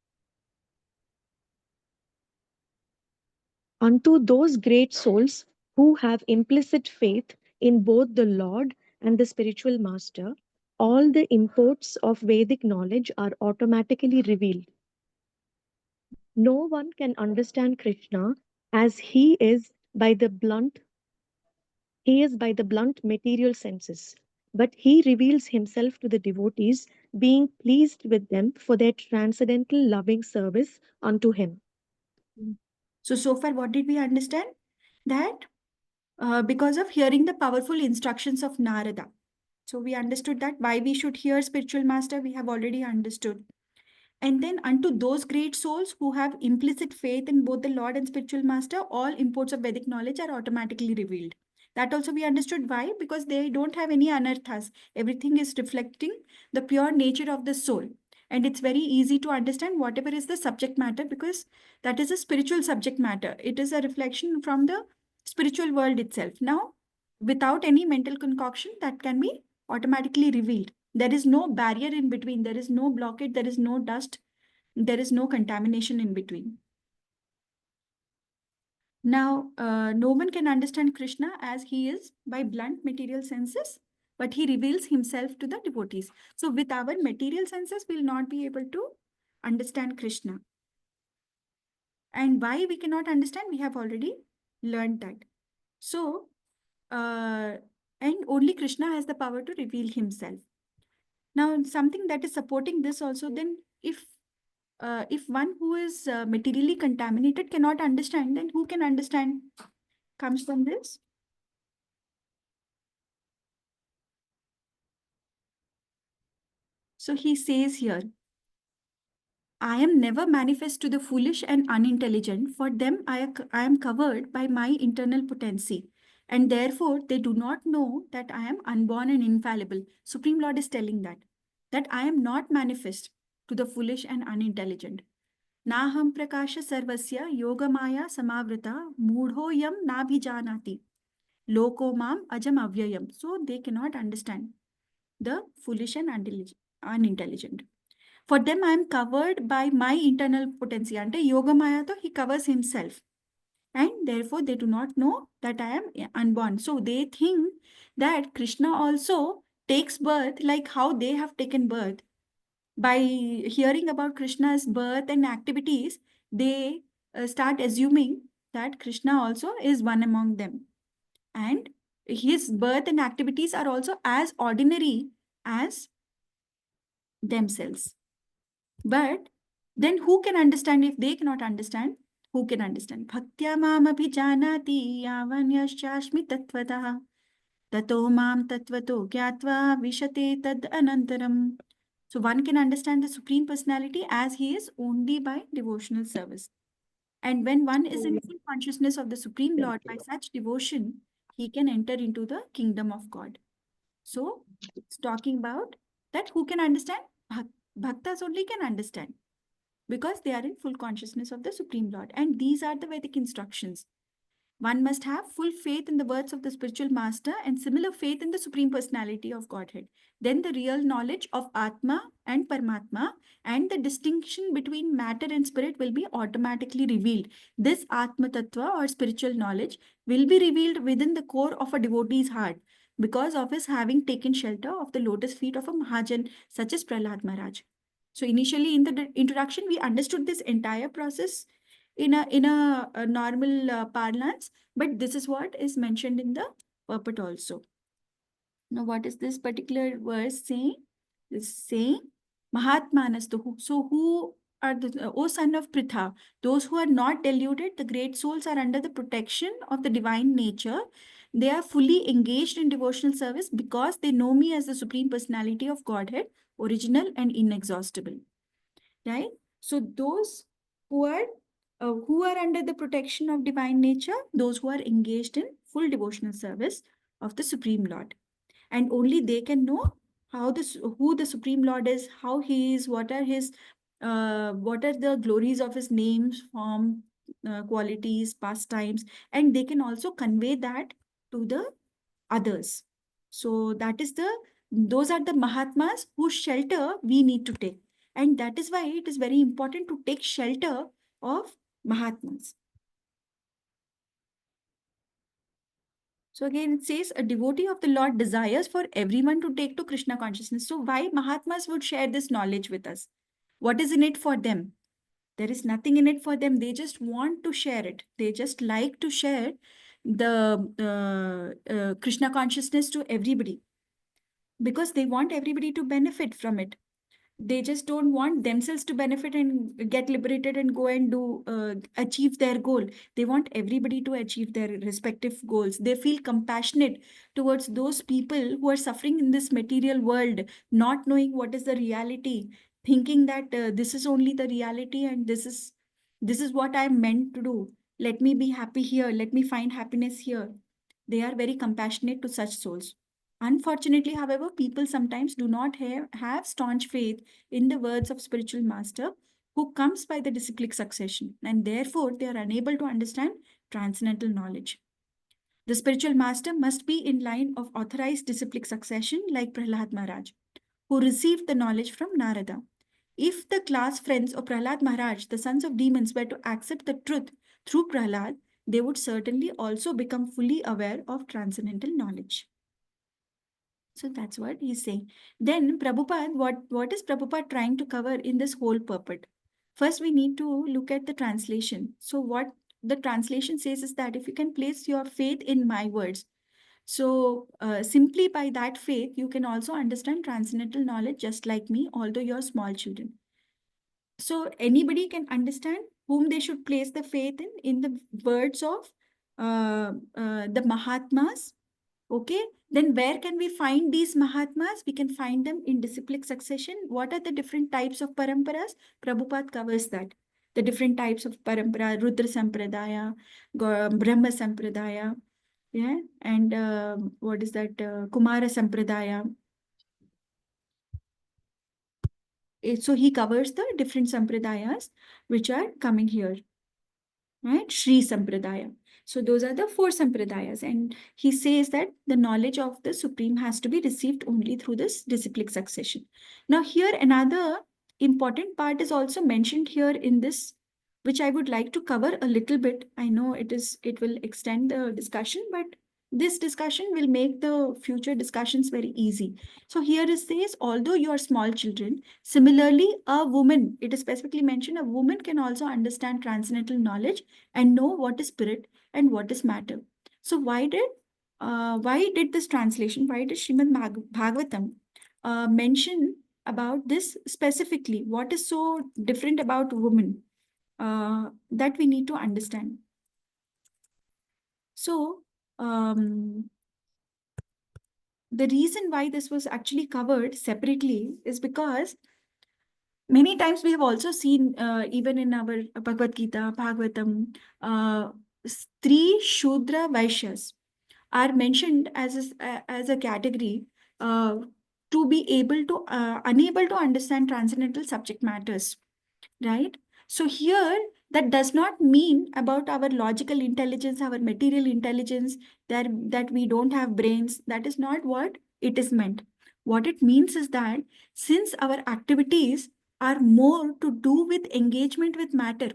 Unto those great souls who have implicit faith in both the Lord and the spiritual master, all the imports of Vedic knowledge are automatically revealed. No one can understand Krishna as he is by the blunt material senses, but he reveals himself to the devotees, being pleased with them for their transcendental loving service unto him. So far, what did we understand? That because of hearing the powerful instructions of Narada. So we understood that why we should hear spiritual master, we have already understood. And then unto those great souls who have implicit faith in both the Lord and spiritual master, all imports of Vedic knowledge are automatically revealed. That also we understood why, because they don't have any anarthas. Everything is reflecting the pure nature of the soul. And it's very easy to understand whatever is the subject matter, because that is a spiritual subject matter. It is a reflection from the spiritual world itself. Now, without any mental concoction, that can be automatically revealed. There is no barrier in between. There is no blockade. There is no dust. There is no contamination in between. Now, no one can understand Krishna as he is by blunt material senses, but he reveals himself to the devotees. So with our material senses, we'll not be able to understand Krishna. And why we cannot understand, we have already learned that. So, and only Krishna has the power to reveal himself. Now, something that is supporting this also, then if one who is materially contaminated cannot understand, then who can understand? Comes from this. So he says here, I am never manifest to the foolish and unintelligent. For them, I am covered by my internal potency. And therefore, they do not know that I am unborn and infallible. Supreme Lord is telling that I am not manifest to the foolish and unintelligent. Naham prakasha sarvasya yogamaya samavrita mudhoyam nabhijanati. Loko mam ajam avyayam. So they cannot understand the foolish and unintelligent. For them, I am covered by my internal potency. Ante Yogamaya, he covers himself. And therefore, they do not know that I am unborn. So they think that Krishna also takes birth like how they have taken birth. By hearing about Krishna's birth and activities, they start assuming that Krishna also is one among them. And his birth and activities are also as ordinary as themselves. But then who can understand if they cannot understand? Who can understand? Bhaktya mam abhijanati yavanyasyashmi tattvataha tato mam tattvato gyatva vishate tad anantaram. So one can understand the Supreme Personality as he is only by devotional service. And when one is in full consciousness of the Supreme Lord by such devotion, he can enter into the kingdom of God. So it's talking about that who can understand? Bhaktas only can understand, because they are in full consciousness of the Supreme Lord. And these are the Vedic instructions. One must have full faith in the words of the spiritual master and similar faith in the Supreme Personality of Godhead. Then the real knowledge of Atma and Paramatma and the distinction between matter and spirit will be automatically revealed. This Atma Tattva or spiritual knowledge will be revealed within the core of a devotee's heart because of his having taken shelter of the lotus feet of a Mahajan such as Prahlad Maharaj. So initially in the introduction, we understood this entire process in a normal parlance, but this is what is mentioned in the purport also. Now, what is this particular verse saying? It's saying, Mahatmanastu. So, who are the, O son of Pritha, those who are not deluded, the great souls are under the protection of the divine nature. They are fully engaged in devotional service because they know me as the Supreme Personality of Godhead, original and inexhaustible. Right? So, those who are under the protection of divine nature, those who are engaged in full devotional service of the Supreme Lord. And only they can know who the Supreme Lord is, how he is, what are the glories of his names, form, qualities, pastimes, and they can also convey that to the others. So those are the Mahatmas whose shelter we need to take. And that is why it is very important to take shelter of Mahatmas. So again, it says a devotee of the Lord desires for everyone to take to Krishna consciousness. So why Mahatmas would share this knowledge with us? What is in it for them? There is nothing in it for them. They just want to share it. They just like to share the Krishna consciousness to everybody because they want everybody to benefit from it. They just don't want themselves to benefit and get liberated and go and achieve their goal. They want everybody to achieve their respective goals. They feel compassionate towards those people who are suffering in this material world, not knowing what is the reality, thinking that this is only the reality and this is what I'm meant to do. Let me be happy here. Let me find happiness here. They are very compassionate to such souls. Unfortunately, however, people sometimes do not have staunch faith in the words of spiritual master who comes by the disciplic succession, and therefore they are unable to understand transcendental knowledge. The spiritual master must be in line of authorized disciplic succession like Prahlad Maharaj, who received the knowledge from Narada. If the class friends of Prahlad Maharaj, the sons of demons, were to accept the truth through Prahlad, they would certainly also become fully aware of transcendental knowledge. So that's what he's saying. Then Prabhupada, what is Prabhupada trying to cover in this whole purport? First, we need to look at the translation. So what the translation says is that if you can place your faith in my words, so simply by that faith, you can also understand transcendental knowledge just like me, although you're small children. So anybody can understand whom they should place the faith in the words of the Mahatmas. Okay, then where can we find these Mahatmas? We can find them in disciplic succession. What are the different types of paramparas? Prabhupada covers that. The different types of parampara, Rudra Sampradaya, Brahma Sampradaya, yeah, and what is that? Kumara Sampradaya. So he covers the different sampradayas which are coming here, right? Shri Sampradaya. So those are the 4 sampradayas, and he says that the knowledge of the Supreme has to be received only through this disciplic succession. Now here another important part is also mentioned here in this, which I would like to cover a little bit. I know it will extend the discussion, but this discussion will make the future discussions very easy. So here it says, although you are small children, similarly, a woman, it is specifically mentioned, a woman can also understand transcendental knowledge and know what is spirit and what is matter. So why did this translation, why did Srimad Bhagavatam mention about this specifically? What is so different about women that we need to understand? So the reason why this was actually covered separately is because many times we have also seen, even in our Bhagavad Gita, Bhagavatam, Stri, Shudra, Vaishyas are mentioned as a category to be able to, unable to understand transcendental subject matters, right? So here, that does not mean about our logical intelligence, our material intelligence, that we don't have brains. That is not what it is meant. What it means is that since our activities are more to do with engagement with matter,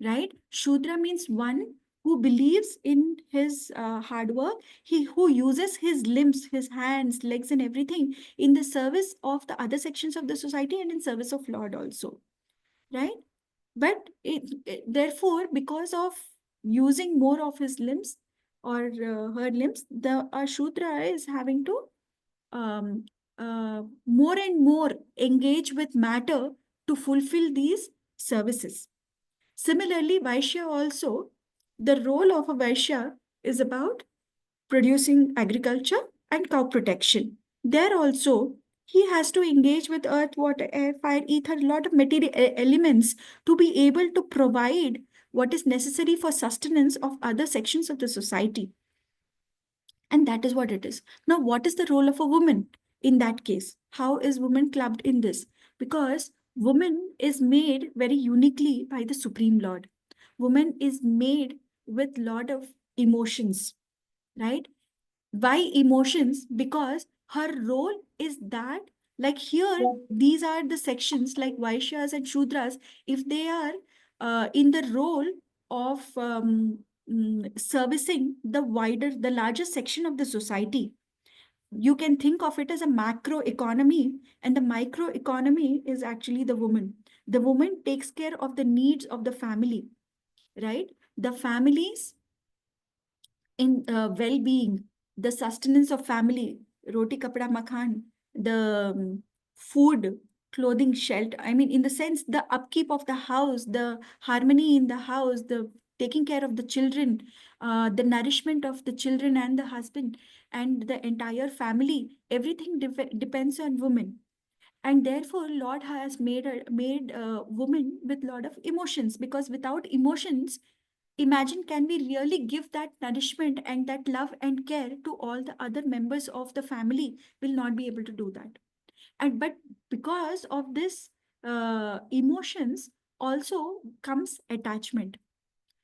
right? Shudra means one who believes in his hard work, who uses his limbs, his hands, legs, and everything in the service of the other sections of the society and in service of Lord also, right? But therefore, because of using more of his limbs or her limbs, the Shudra is having to um, more and more engage with matter to fulfill these services. Similarly, Vaishya also, the role of a Vaishya is about producing agriculture and cow protection. There also, he has to engage with earth, water, air, fire, ether, a lot of material elements to be able to provide what is necessary for sustenance of other sections of the society. And that is what it is. Now, what is the role of a woman in that case? How is woman clubbed in this? Because woman is made very uniquely by the Supreme Lord. Woman is made with lot of emotions, right? Why emotions? Because her role is that, like here, these are the sections like Vaishyas and Shudras, if they are in the role of servicing the larger section of the society, you can think of it as a macro economy, and the micro economy is actually the woman. The woman takes care of the needs of the family, right? The families in well-being, the sustenance of family, roti, kapda, makhan, the food, clothing, shelter. I mean, in the sense, the upkeep of the house, the harmony in the house, the taking care of the children, the nourishment of the children and the husband and the entire family, everything depends on women. And therefore, Lord has made a woman with a lot of emotions, because without emotions, imagine, can we really give that nourishment and that love and care to all the other members of the family? Will not be able to do that. And but because of this emotions also comes attachment.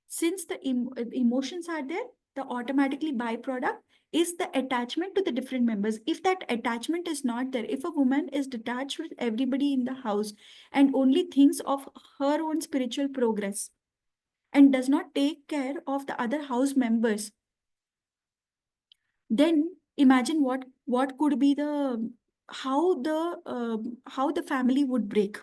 Since the emotions are there, the automatically byproduct is the attachment to the different members. If that attachment is not there, if a woman is detached with everybody in the house and only thinks of her own spiritual progress and does not take care of the other house members, then imagine what could be the how the family would break.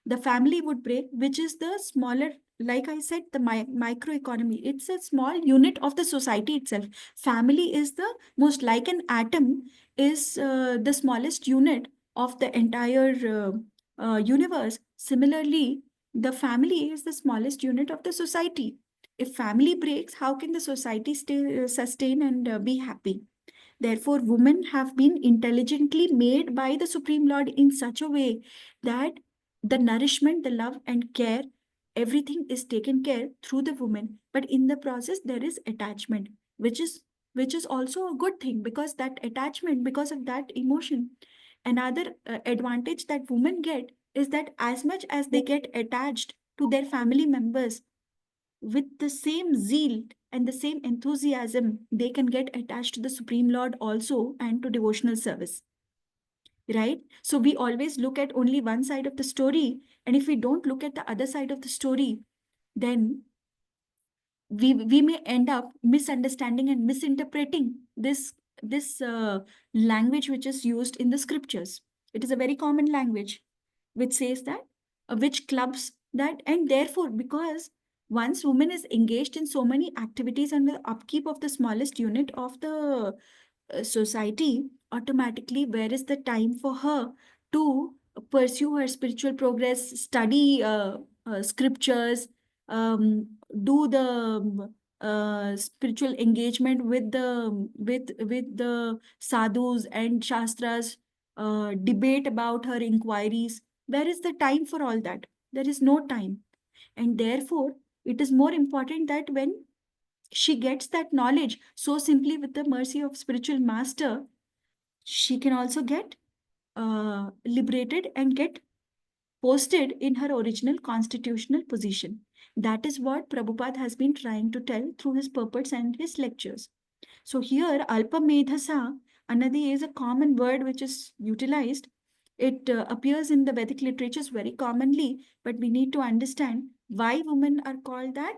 the family would break, which is the smaller, like I said, the microeconomy. It's a small unit of the society itself. Family is the most, like an atom is the smallest unit of the entire universe. Similarly, the family is the smallest unit of the society. If family breaks, how can the society stay sustain and be happy? Therefore, women have been intelligently made by the Supreme Lord in such a way that the nourishment, the love and care, everything is taken care through the woman. But in the process, there is attachment, which is also a good thing, because that attachment, because of that emotion, another advantage that women get is that as much as they get attached to their family members, with the same zeal and the same enthusiasm, they can get attached to the Supreme Lord also and to devotional service. Right? So we always look at only one side of the story. And if we don't look at the other side of the story, then we may end up misunderstanding and misinterpreting this language which is used in the scriptures. It is a very common language which says that, which clubs that, and therefore, because once woman is engaged in so many activities and the upkeep of the smallest unit of the society, automatically, where is the time for her to pursue her spiritual progress, study scriptures, do the spiritual engagement with the sadhus and shastras, debate about her inquiries? Where is the time for all that? There is no time. And therefore, it is more important that when she gets that knowledge so simply with the mercy of spiritual master, she can also get liberated and get posted in her original constitutional position. That is what Prabhupada has been trying to tell through his purports and his lectures. So here, Alpa Medhasa, Anadi, is a common word which is utilized. It appears in the Vedic literatures very commonly, but we need to understand why women are called that,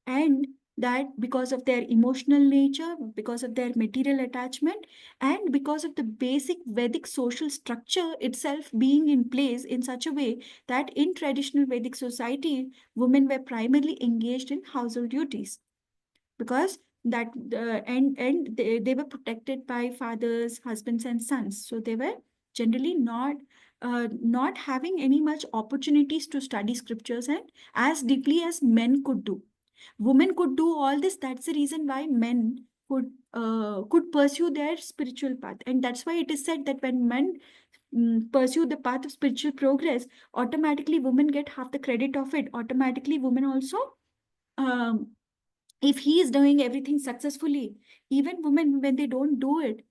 and that because of their emotional nature, because of their material attachment, and because of the basic Vedic social structure itself being in place in such a way that in traditional Vedic society, women were primarily engaged in household duties, because that they were protected by fathers, husbands and sons, so they were generally not having any much opportunities to study scriptures and as deeply as men could do. Women could do all this. That's the reason why men could pursue their spiritual path, and that's why it is said that when men pursue the path of spiritual progress, automatically women get half the credit of it. Automatically women also, um, if he is doing everything successfully, even women, when they don't do it,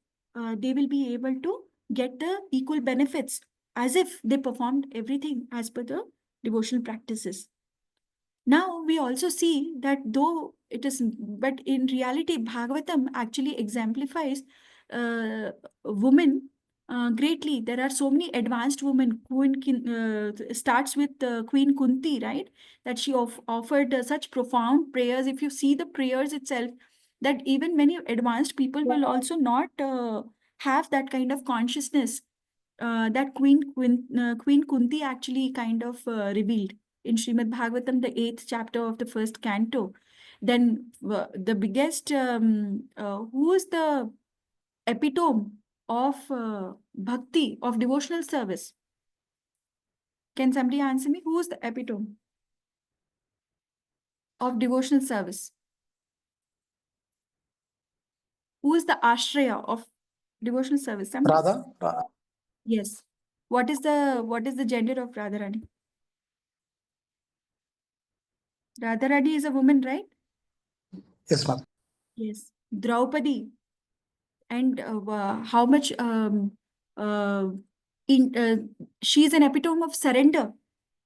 they will be able to get the equal benefits as if they performed everything as per the devotional practices. Now we also see that though it is, but in reality, Bhagavatam actually exemplifies women greatly. There are so many advanced women. Starts with Queen Kunti, right? That she offered such profound prayers. If you see the prayers itself, that even many advanced people will also not have that kind of consciousness that Queen Kunti actually kind of revealed in Srimad Bhagavatam, the 8th chapter of the first canto. Then the biggest, who is the epitome of bhakti, of devotional service? Can somebody answer me? Who is the epitome of devotional service? Who is the ashraya of devotional service? Somebody? Radha? Yes. What is the gender of Radharani? Radharani is a woman, right? Yes, ma'am. Yes. Draupadi. And how much she's an epitome of surrender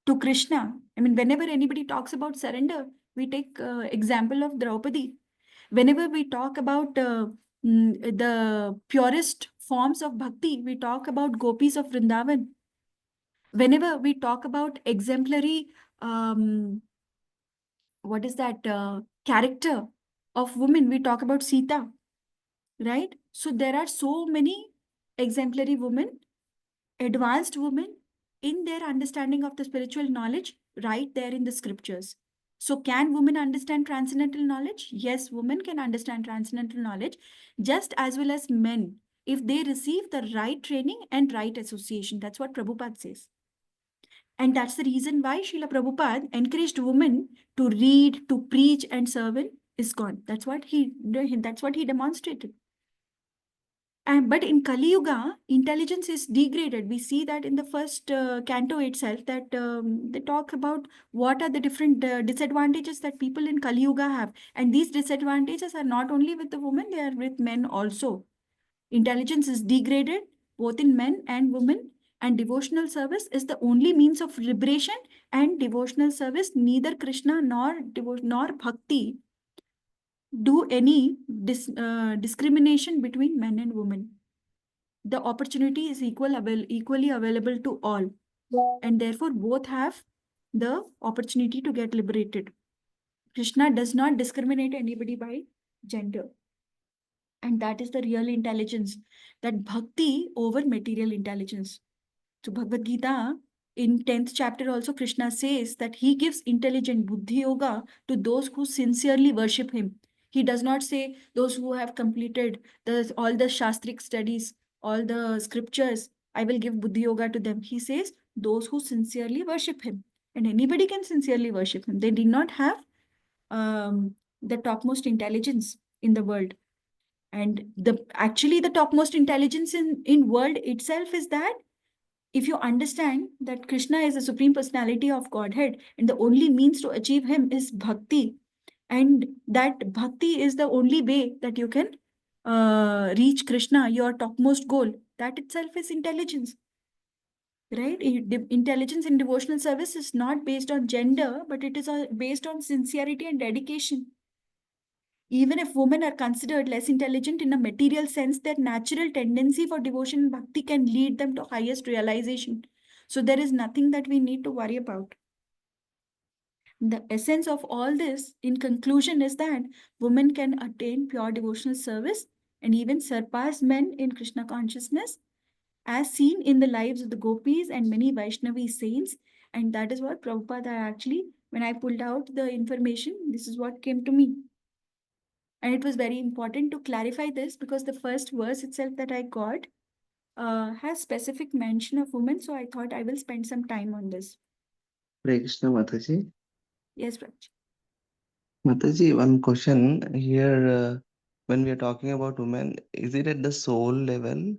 to Krishna. I mean, whenever anybody talks about surrender, we take example of Draupadi. Whenever we talk about the purest forms of bhakti, we talk about gopis of Vrindavan. Whenever we talk about exemplary, what is that character of women, we talk about Sita. Right? So there are so many exemplary women, advanced women, in their understanding of the spiritual knowledge right there in the scriptures. So can women understand transcendental knowledge? Yes, women can understand transcendental knowledge just as well as men if they receive the right training and right association. That's what Prabhupada says. And that's the reason why Srila Prabhupada encouraged women to read, to preach, and serve in ISKCON. That's what he demonstrated. But in Kali Yuga, intelligence is degraded. We see that in the first canto itself, that they talk about what are the different disadvantages that people in Kali Yuga have. And these disadvantages are not only with the women, they are with men also. Intelligence is degraded both in men and women, and devotional service is the only means of liberation. And devotional service, neither Krishna nor Bhakti do any discrimination between men and women. The opportunity is equally available to all, and therefore both have the opportunity to get liberated. Krishna does not discriminate anybody by gender, and that is the real intelligence, that bhakti over material intelligence. So Bhagavad Gita in 10th chapter also, Krishna says that he gives intelligent buddhi yoga to those who sincerely worship him. He does not say those who have completed all the shastric studies, all the scriptures, I will give buddhi yoga to them. He says those who sincerely worship him. And anybody can sincerely worship him. They did not have the topmost intelligence in the world. And actually the topmost intelligence in world itself is that if you understand that Krishna is the Supreme Personality of Godhead and the only means to achieve him is bhakti, and that bhakti is the only way that you can reach Krishna, your topmost goal, that itself is intelligence. Right? Intelligence in devotional service is not based on gender, but it is based on sincerity and dedication. Even if women are considered less intelligent in a material sense, their natural tendency for devotion and bhakti can lead them to highest realization. So there is nothing that we need to worry about. The essence of all this, in conclusion, is that women can attain pure devotional service and even surpass men in Krishna consciousness, as seen in the lives of the gopis and many Vaishnavi saints. And that is what Prabhupada actually, when I pulled out the information, this is what came to me. And it was very important to clarify this because the first verse itself that I got has specific mention of women. So I thought I will spend some time on this. Hare Krishna Mataji. Yes, Raj. Mataji, one question here. When we are talking about women, is it at the soul level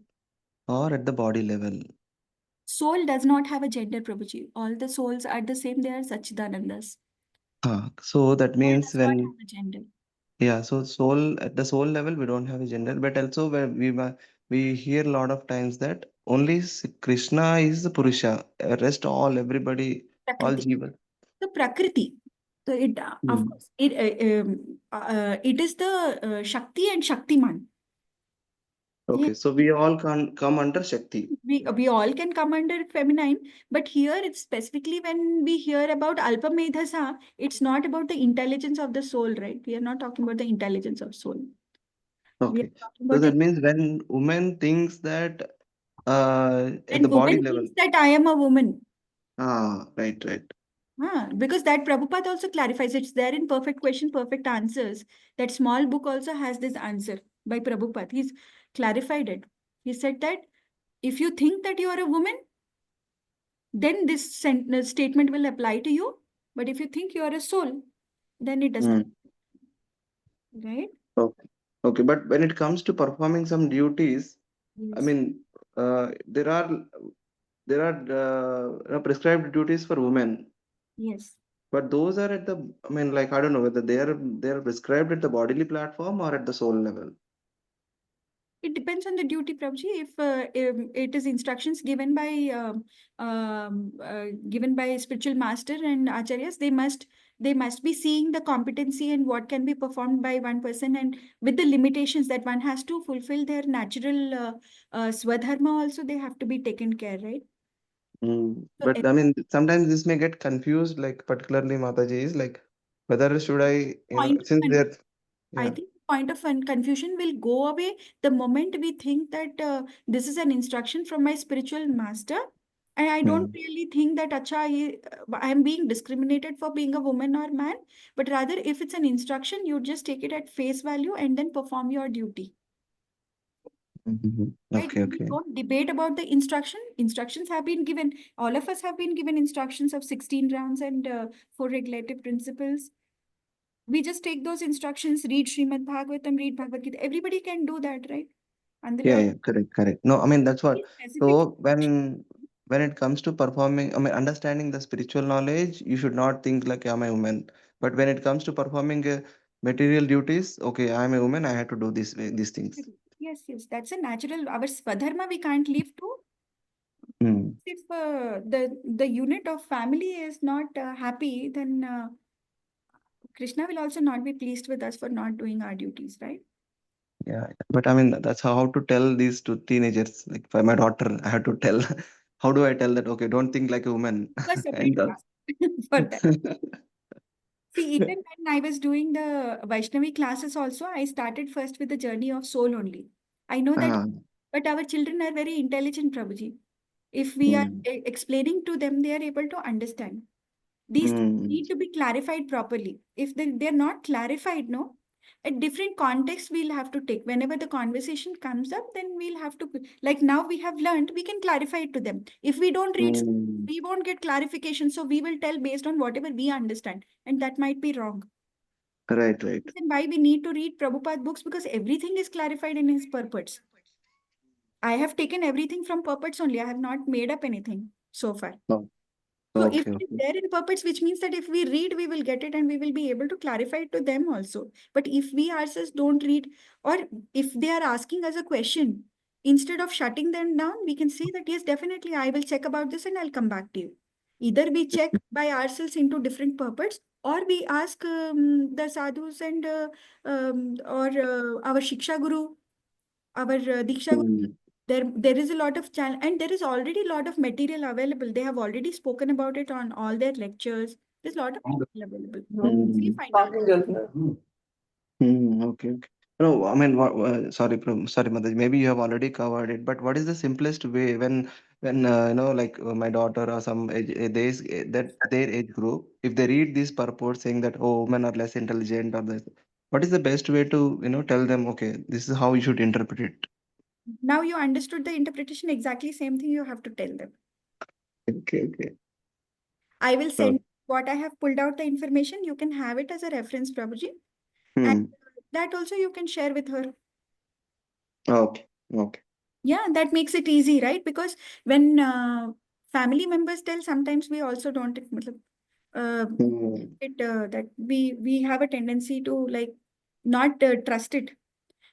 or at the body level? Soul does not have a gender, Prabhuji. All the souls are the same. They are Sachidanandas. So that Soul means does not when, have a gender. yeah, so soul, at the soul level, we don't have a gender, but also where we hear a lot of times that only Krishna is the Purusha, rest all, everybody, all Prakriti. Jiva. So Prakriti. So it, of course, it is the Shakti and Shaktiman. Yeah. Okay, so we all can come under Shakti. We all can come under feminine, but here it's specifically when we hear about Alpa Medhasa, it's not about the intelligence of the soul, right? We are not talking about the intelligence of soul. We are Okay, talking so about that means when woman thinks that at the when body woman level, thinks that I am a woman. right, right. Because that Prabhupada also clarifies, it's there in Perfect Question, Perfect Answers. That small book also has this answer by Prabhupada. He's clarified it. He said that if you think that you are a woman, then this statement will apply to you. But if you think you are a soul, then it does not. Mm. Right? Okay. Okay, but when it comes to performing some duties, I Yes. mean, there are prescribed duties for women, Yes. but those are at the, I mean, like I don't know whether they are prescribed at the bodily platform or at the soul level. It depends on the duty, Prabhuji. If it is instructions given by spiritual master and acharyas, they must be seeing the competency and what can be performed by one person, and with the limitations that one has to fulfill their natural swadharma also, they have to be taken care, right? So But I mean, sometimes this may get confused, like particularly Mataji is like, whether should I, point of since they're, I yeah. think point of confusion will go away the moment we think that this is an instruction from my spiritual master And I don't Hmm. really think that I am being discriminated for being a woman or man, but rather if it's an instruction, you just take it at face value and then perform your duty. Mhm. Right? Okay, We okay. don't debate about the instruction. Instructions have been given. All of us have been given instructions of 16 rounds and 4 regulative principles. We just take those instructions, read Srimad Bhagavatam, read Bhagavad Gita. Everybody can do that, right? And the Yeah, Lord yeah, correct, correct. No, I mean that's what. specific. So when it comes to performing, I mean understanding the spiritual knowledge, you should not think like I'm a woman. But when it comes to performing material duties, okay, I'm a woman, I have to do these things. Yes, yes, that's a natural. Our Swadharma we can't leave to. Hmm. If the unit of family is not happy, then Krishna will also not be pleased with us for not doing our duties, right? Yeah, but I mean that's how to tell these to teenagers. Like for my daughter, I have to tell. How do I tell that? Okay, don't think like a woman. A separate And class for that. See, even when I was doing the Vaishnavi classes also, I started first with the journey of soul only. I know that, Ah, but our children are very intelligent, Prabhuji. If we are hmm, explaining to them, they are able to understand. These things hmm, need to be clarified properly. If they're not clarified, no, at different contexts we'll have to take. Whenever the conversation comes up, then we'll have to, like now we have learned, we can clarify it to them. If we don't read, hmm. we won't get clarification. So we will tell based on whatever we understand. And that might be wrong. Right, right. Reason why we need to read Prabhupada books because everything is clarified in his purports. I have taken everything from purports only. I have not made up anything so far. Oh, So if okay, it is okay. there in purports, which means that if we read, we will get it and we will be able to clarify it to them also. But if we ourselves don't read, or if they are asking us a question, instead of shutting them down, we can say that, yes, definitely, I will check about this and I'll come back to you. Either we check by ourselves into different purports, or we ask the sadhus and or our Shiksha Guru, our Diksha Guru. Hmm. There is a lot of channel and there is already a lot of material available. They have already spoken about it on all their lectures. There's a lot of material available. Easily Hmm. find out. Okay, okay. No, I mean, sorry, sorry, Mataji. Maybe you have already covered it, but what is the simplest way when like my daughter or some that their age group, if they read this purport saying that oh, women are less intelligent or this, what is the best way to tell them okay, this is how you should interpret it? Now you understood the interpretation, exactly same thing you have to tell them. Okay, okay. I will So, send what I have pulled out the information. You can have it as a reference, Prabhuji. And hmm. that also you can share with her. Okay, okay. Yeah, that makes it easy, right? Because when family members tell, sometimes we also don't, uh, Hmm. that we have a tendency to like not trust it.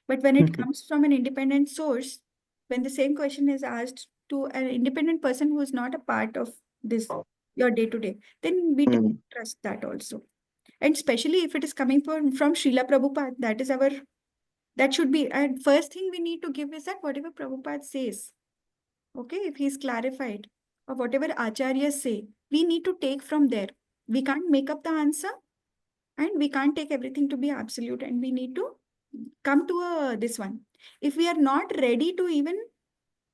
But when it comes from an independent source, when the same question is asked to an independent person who is not a part of this, your day to day, then we tend Hmm. to trust that also. And especially if it is coming from Srila Prabhupada, that should be, and first thing we need to give is that whatever Prabhupada says, okay, if he's clarified, or whatever acharyas say, we need to take from there. We can't make up the answer and we can't take everything to be absolute, and we need to come to this one. If we are not ready to even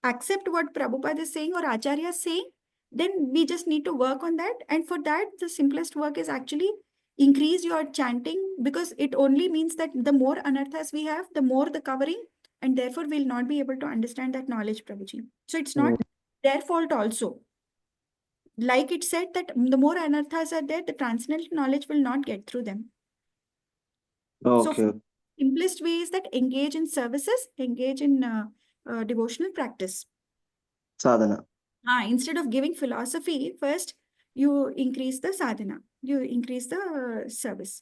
accept what Prabhupada is saying or Acharya is saying, then we just need to work on that. And for that, the simplest work is actually increase your chanting, because it only means that the more anarthas we have, the more the covering, and therefore we'll not be able to understand that knowledge, Prabhuji. So it's not their fault also. Like it said that the more anarthas are there, the transcendental knowledge will not get through them. So Okay, simplest way is that engage in services, engage in devotional practice. sadhana. Instead of giving philosophy, first you increase the sadhana, you increase the service.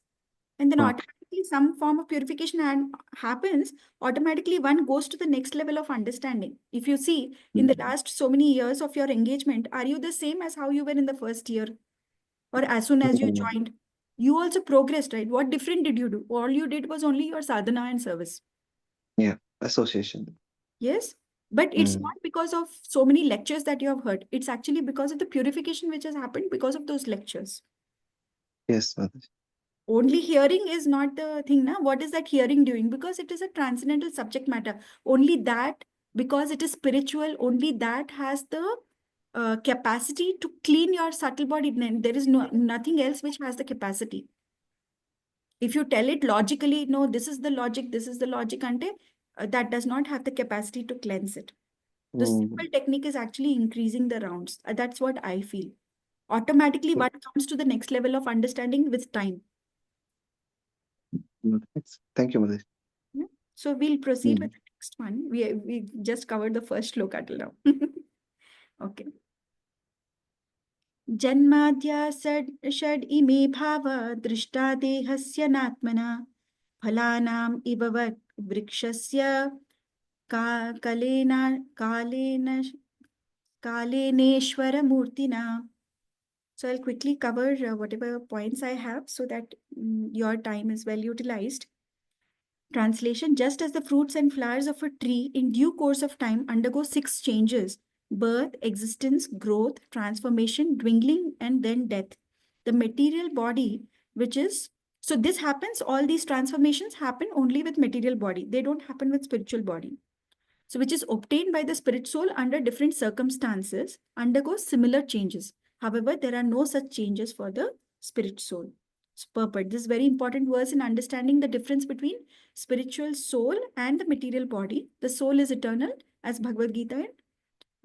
And then Okay. automatically some form of purification happens, automatically one goes to the next level of understanding. If you see, in the last so many years of your engagement, are you the same as how you were in the first year? Or as soon as you Hmm. joined? You also progressed, right? What different did you do? All you did was only your sadhana and service. Yeah, association. Yes, but it's Hmm. not because of so many lectures that you have heard. It's actually because of the purification which has happened because of those lectures. Yes, Mataji. Only hearing is not the thing, na? What is that hearing doing? Because it is a transcendental subject matter. Only that, because it is spiritual, only that has the capacity to clean your subtle body. There is nothing else which has the capacity. If you tell it logically, no, this is the logic, ante, that does not have the capacity to cleanse it. The simple technique is actually increasing the rounds. That's what I feel. Automatically, one comes to the next level of understanding with time. Thank you, Mataji. Yeah. So we'll proceed with the next one. We just covered the first shloka till now. Okay. Janmadya षड् इमे भाव दृष्टा देहस्य नात्मना फलानाम इव वृक्षस्य कालेनेश्वर मूर्तिना. So I'll quickly cover whatever points I have so that your time is well utilized. Translation: just as the fruits and flowers of a tree in due course of time undergo 6 changes: birth, existence, growth, transformation, dwindling, and then death, the material body, which is, so this happens, all these transformations happen only with material body. They don't happen with spiritual body. So which is obtained by the spirit soul under different circumstances, undergoes similar changes. However, there are no such changes for the spirit soul. Purport. This is very important verse in understanding the difference between spiritual soul and the material body. The soul is eternal, as Bhagavad Gita,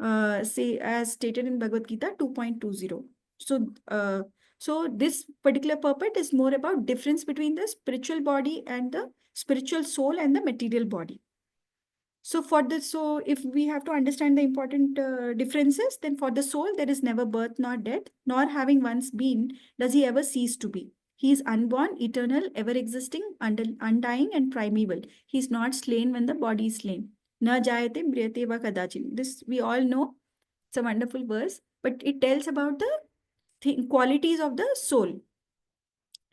as stated in Bhagavad Gita 2.20. So this particular purport is more about difference between the spiritual body and the spiritual soul and the material body. So if we have to understand the important differences, then for the soul, there is never birth nor death, nor having once been, does he ever cease to be. He is unborn, eternal, ever existing, undying, and primeval. He is not slain when the body is slain. Na jayate mriyate va kadachin. This we all know. It's a wonderful verse, but it tells about the qualities of the soul,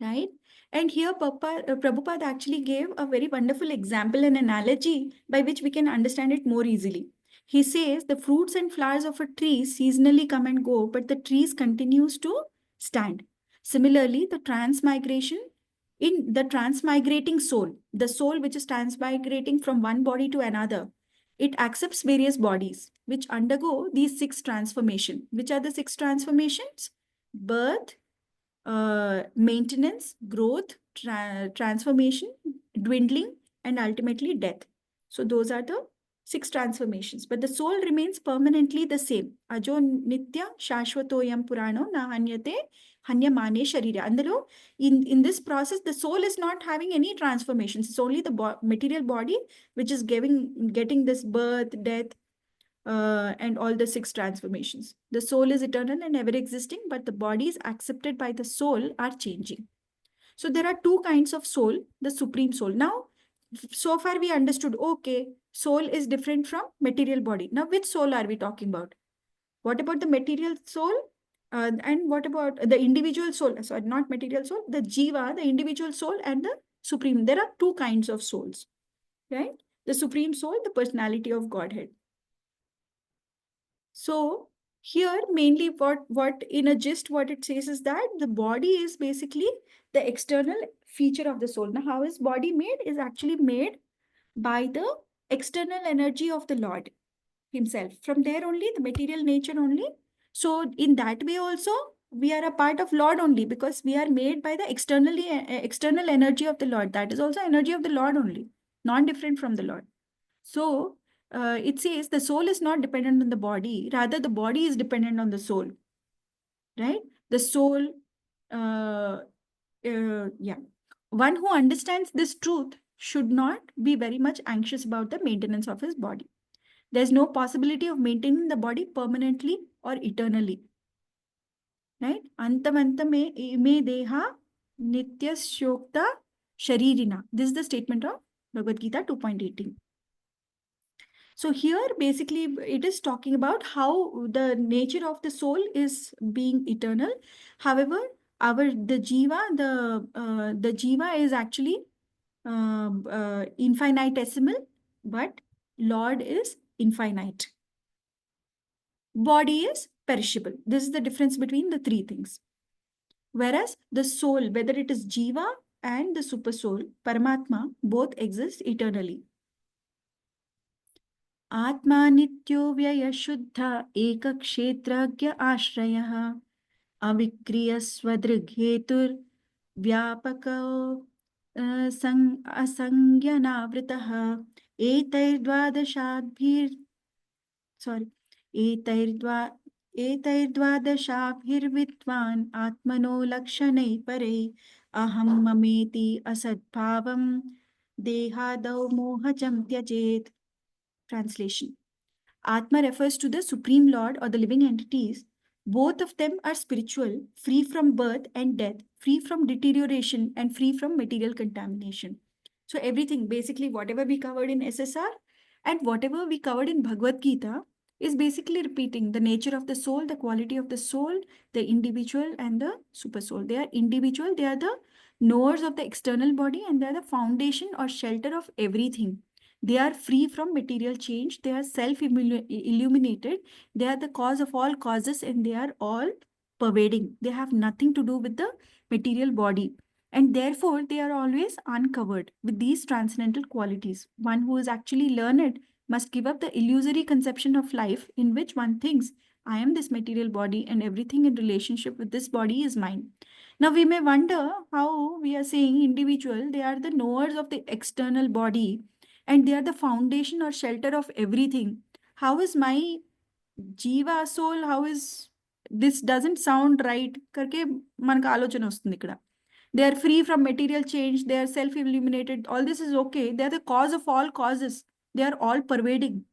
right? And here Prabhupada actually gave a very wonderful example and analogy by which we can understand it more easily. He says the fruits and flowers of a tree seasonally come and go, but the trees continues to stand. Similarly, the transmigrating soul, the soul which is transmigrating from one body to another, it accepts various bodies which undergo these 6 transformations. Which are the 6 transformations? Birth, maintenance, growth, transformation, dwindling, and ultimately death. So those are the 6 transformations. But the soul remains permanently the same. Ajo nitya shashwatoyam purano na hanyate hanyamane sharira. Andalo, in this process, the soul is not having any transformations. It's only the material body which is getting this birth, death, and all the 6 transformations. The soul is eternal and ever existing, but the bodies accepted by the soul are changing. So there are 2 kinds of soul, the supreme soul. Now, so far we understood, okay, soul is different from material body. Now, which soul are we talking about? What about the material soul? And what about the individual soul? Sorry, not material soul, the jiva, the individual soul, and the supreme. There are 2 kinds of souls, right? The supreme soul, the personality of Godhead. So here mainly what in a gist what it says is that the body is basically the external feature of the soul. Now how is body made? Is actually made by the external energy of the Lord himself. From there only, the material nature only. So in that way also, we are a part of Lord only because we are made by the external energy of the Lord. That is also energy of the Lord only, non-different from the Lord. So it says the soul is not dependent on the body, rather the body is dependent on the soul, right? The soul, one who understands this truth should not be very much anxious about the maintenance of his body. There's no possibility of maintaining the body permanently or eternally, right? Antamantame ime deha nityasyokta sharirina. This is the statement of Bhagavad Gita 2.18. So here, basically, it is talking about how the nature of the soul is being eternal. However, the jiva is actually infinitesimal, but Lord is infinite. Body is perishable. This is the difference between the 3 things. Whereas the soul, whether it is jiva and the super soul, Paramatma, both exist eternally. Atma nityo vyaya shuddha ekakshetragya ashrayah avikriya swadrighetur vyapako asangyanavritah etairvadashadbhir sorry etairva एतैर्द्वादशाभिर्विद्वान् आत्मनो लक्षणै परे अहं ममेति असद्भावं देहादौ मोहजं त्यजेत्. Translation. Atma refers to the Supreme Lord or the living entities. Both of them are spiritual, free from birth and death, free from deterioration, and free from material contamination. So everything, basically whatever we covered in SSR and whatever we covered in Bhagavad Gita is basically repeating the nature of the soul, the quality of the soul, the individual and the super soul. They are individual, they are the knowers of the external body, and they are the foundation or shelter of everything. They are free from material change. They are self-illuminated. They are the cause of all causes, and they are all pervading. They have nothing to do with the material body. And therefore, they are always uncovered with these transcendental qualities. One who is actually learned must give up the illusory conception of life in which one thinks, I am this material body and everything in relationship with this body is mine. Now, we may wonder how we are saying individual, they are the knowers of the external body and they are the foundation or shelter of everything. How is my jiva soul? How is this doesn't sound right? करके मन का आलोचना वस्तुंది ఇక్కడ. They are free from material change. They are self-illuminated. All this is okay. They are the cause of all causes. They are all pervading.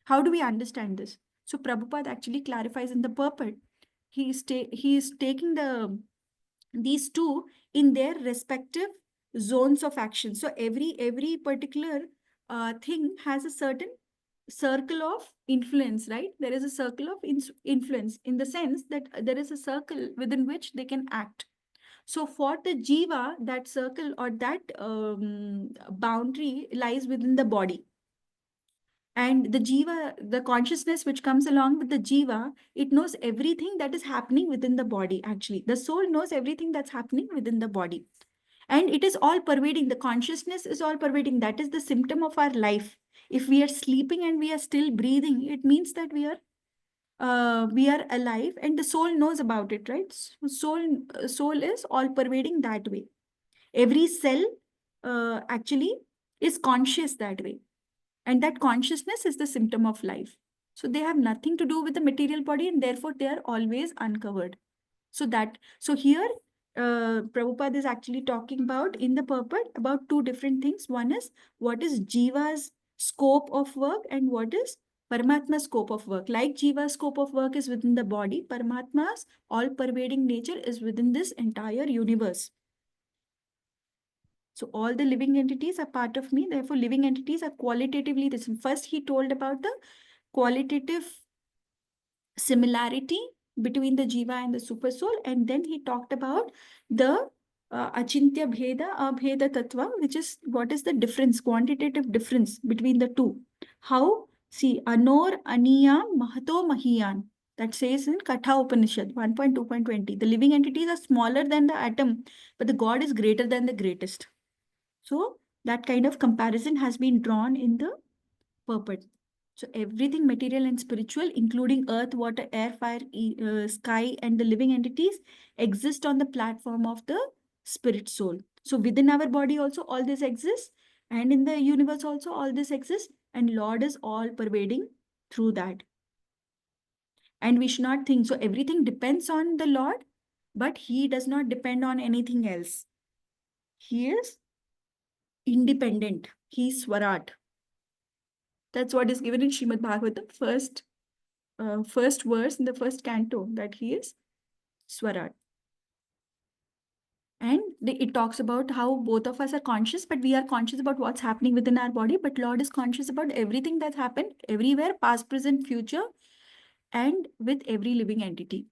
How do we understand this? So Prabhupada actually clarifies in the purport. He is taking these two in their respective zones of action. So every particular thing has a certain circle of influence, right? There is a circle of influence in the sense that there is a circle within which they can act. So for the jiva, that circle or that boundary lies within the body. And the jiva, the consciousness which comes along with the jiva, it knows everything that is happening within the body, actually. The soul knows everything that's happening within the body. And it is all pervading. The consciousness is all pervading. That is the symptom of our life. If we are sleeping and we are still breathing, it means that we are alive, and the soul knows about it, right? Soul is all pervading that way. Every cell actually is conscious that way, and that consciousness is the symptom of life. So they have nothing to do with the material body, and therefore they are always uncovered. So here Prabhupada is actually talking about in the purport about two different things. One is what is jiva's scope of work and what is Paramatma's scope of work. Like jiva's scope of work is within the body, Paramatma's all pervading nature is within this entire universe. So all the living entities are part of me. Therefore, living entities are qualitatively this. First, he told about the qualitative similarity between the jiva and the super soul, and then he talked about the achintya bheda abheda tattva, which is what is the difference, quantitative difference between the two. How, see, anor aniyam mahato mahiyan, that says in Katha Upanishad 1.2.20, the living entities are smaller than the atom, but the God is greater than the greatest. So that kind of comparison has been drawn in the purport. So everything material and spiritual, including earth, water, air, fire, sky, and the living entities, exist on the platform of the spirit soul. So within our body also all this exists, and in the universe also all this exists, and Lord is all pervading through that. And we should not think, so everything depends on the Lord, but he does not depend on anything else. He is independent. He is Swarat. That's what is given in Srimad Bhagavatam, first verse in the first canto, that he is Swarat. And it talks about how both of us are conscious, but we are conscious about what's happening within our body, but Lord is conscious about everything that's happened everywhere, past, present, future, and with every living entity.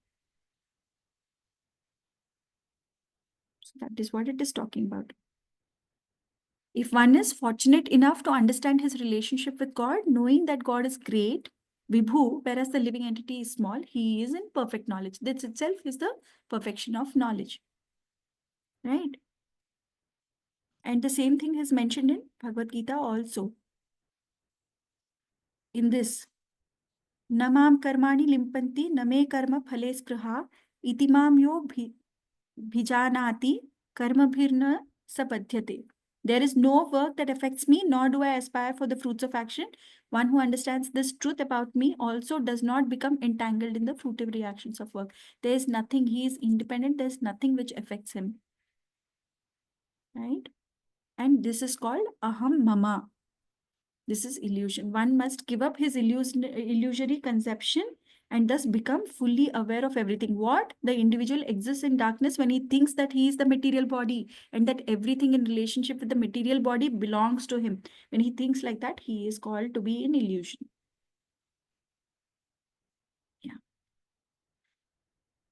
So that is what it is talking about. If one is fortunate enough to understand his relationship with God, knowing that God is great, Vibhu, whereas the living entity is small, he is in perfect knowledge. This itself is the perfection of knowledge. Right? And the same thing is mentioned in Bhagavad Gita also. in this. Namam karmani limpanti name karma phale spruha itimam yo bhijanati karma bhirna sapadhyate. There is no work that affects me, nor do I aspire for the fruits of action. One who understands this truth about me also does not become entangled in the fruitive reactions of work. There is nothing, he is independent, there is nothing which affects him. Right? And this is called aham mama. This is illusion. One must give up his illusory conception and thus become fully aware of everything. What? The individual exists in darkness when he thinks that he is the material body and that everything in relationship with the material body belongs to him. When he thinks like that, he is called to be in illusion. Yeah.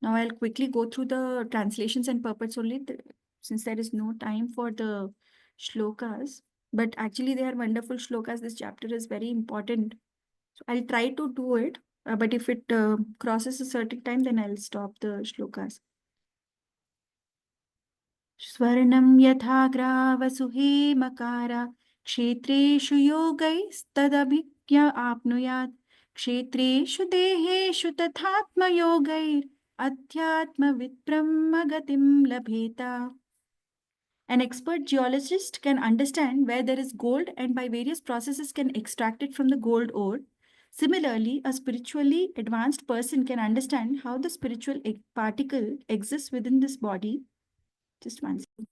Now I'll quickly go through the translations and purports only, since there is no time for the shlokas. But actually they are wonderful shlokas. This chapter is very important. So I'll try to do it, but if it crosses a certain time, then I'll stop the shlokas. Swarnam yatha gravasuhe makara kshetreshu yogaistadabhikya apnuyat kshetreshu deheshu tathatma yogair adhyatma vidbrahma gatim labheta. An expert geologist can understand where there is gold and by various processes can extract it from the gold ore. Similarly, a spiritually advanced person can understand how the spiritual particle exists within this body. Just one second.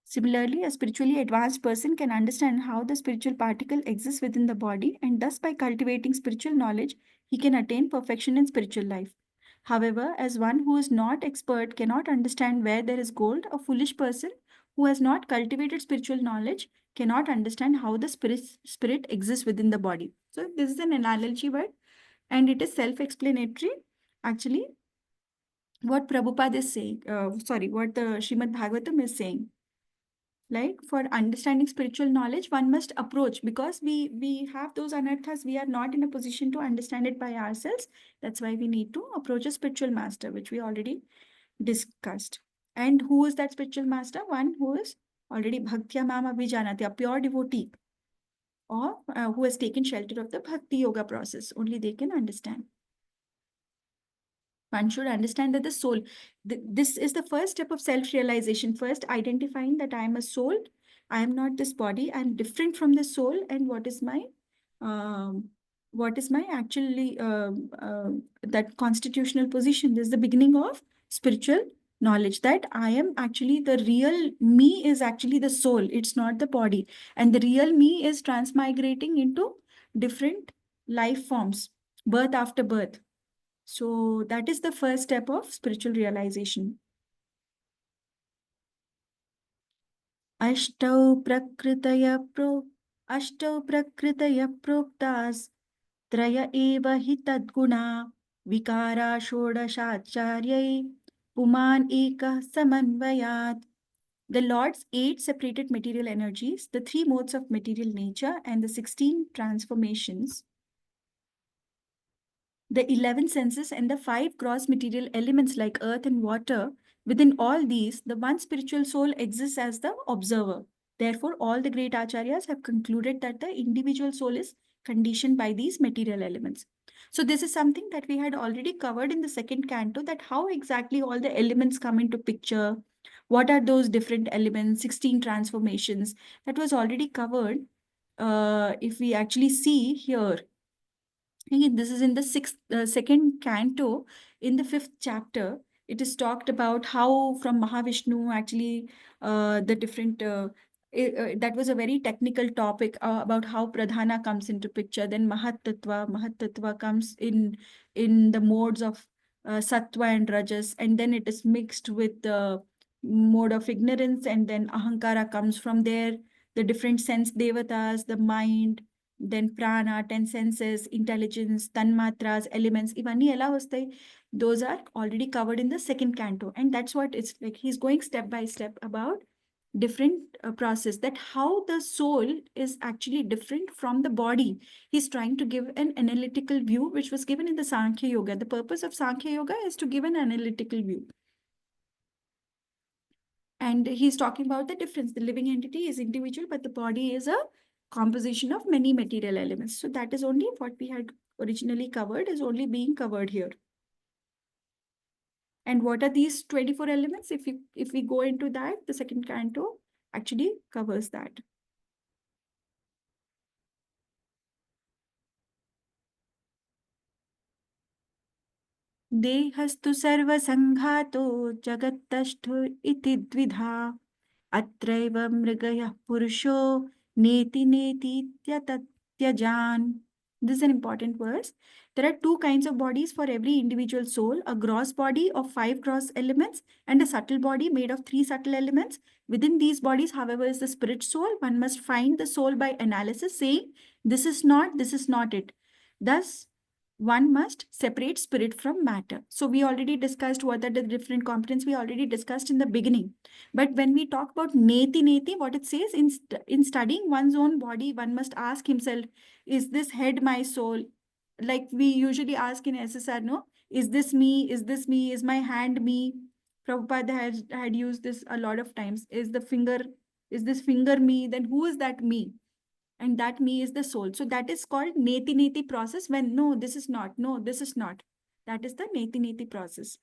Similarly, a spiritually advanced person can understand how the spiritual particle exists within the body, and thus by cultivating spiritual knowledge, he can attain perfection in spiritual life. However, as one who is not expert cannot understand where there is gold, a foolish person who has not cultivated spiritual knowledge cannot understand how the spirit exists within the body. So this is an analogy word, and it is self-explanatory. Actually, what Prabhupada is saying, what the Srimad Bhagavatam is saying. Like for understanding spiritual knowledge, one must approach, because we have those anarthas, we are not in a position to understand it by ourselves. That's why we need to approach a spiritual master, which we already discussed. And who is that spiritual master? One who is already bhaktya mam abhijanati, a pure devotee, or who has taken shelter of the bhakti yoga process. Only they can understand. One should understand that the soul, this is the first step of self-realization. First, identifying that I am a soul, I am not this body, I am different from the soul, and what is my actually that constitutional position. This is the beginning of spiritual knowledge, that I am actually the real me is actually the soul, it's not the body, and the real me is transmigrating into different life forms, birth after birth. So that is the first step of spiritual realization. Ashtau prakritaya proktas traya eva hi tadguna vikara shodashacharyai puman eka samanvayat. The Lord's 8 separated material energies, the 3 modes of material nature, and the 16 transformations, the 11 senses, and the 5 gross material elements like earth and water. Within all these, the one spiritual soul exists as the observer. Therefore, all the great acharyas have concluded that the individual soul is conditioned by these material elements. So this is something that we had already covered in the second canto, that how exactly all the elements come into picture. What are those different elements, 16 transformations, that was already covered. If we actually see here, this is in the second canto, in the 5th chapter. It is talked about how from Mahavishnu actually the different that was a very technical topic about how Pradhana comes into picture. Then Mahat comes in the modes of Sattva and Rajas, and then it is mixed with the mode of ignorance, and then Ahankara comes from there. The different sense devatas, the mind, then prana, 10 senses, intelligence, tanmatras, elements, ivanni ela vastayi, those are already covered in the second canto. And that's what it's like. He's going step by step about different process, that how the soul is actually different from the body. He's trying to give an analytical view, which was given in the Sankhya Yoga. The purpose of Sankhya Yoga is to give an analytical view. And he's talking about the difference. The living entity is individual, but the body is a composition of many material elements. So that is only what we had originally covered, is only being covered here. And what are these 24 elements? If we go into that, the second canto actually covers that. देहस्तु सर्वसङ्घातो जगत्तष्टु इति द्विधा अत्रैव मृगयः पुरुषो नेति नेतीत्यतत्यजान्. This is an important verse. There are two kinds of bodies for every individual soul: a gross body of 5 gross elements and a subtle body made of 3 subtle elements. Within these bodies, however, is the spirit soul. One must find the soul by analysis, saying, this is not it. Thus, one must separate spirit from matter. So we already discussed what are the different components. We already discussed in the beginning. But when we talk about neti, what it says, in studying one's own body, one must ask himself, is this head my soul? Like we usually ask in SSR, no? Is this me? Is this me? Is my hand me? Prabhupada had used this a lot of times. Is this finger me? Then who is that me? And that me is the soul. So that is called neti process, when no, this is not. No, this is not. That is the neti process.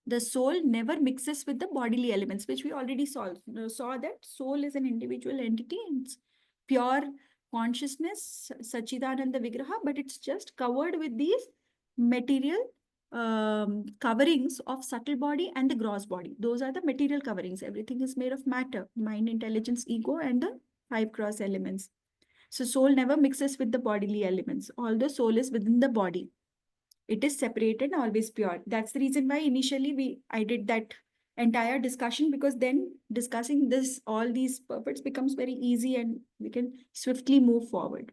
The soul never mixes with the bodily elements, which we already saw that soul is an individual entity. It's pure consciousness, Sachidananda Vigraha, but it's just covered with these material coverings of subtle body and the gross body. Those are the material coverings. Everything is made of matter, mind, intelligence, ego, and the 5 gross elements. So soul never mixes with the bodily elements, although soul is within the body. It is separated, always pure. That's the reason why initially I did that entire discussion, because then discussing this, all these purports becomes very easy and we can swiftly move forward.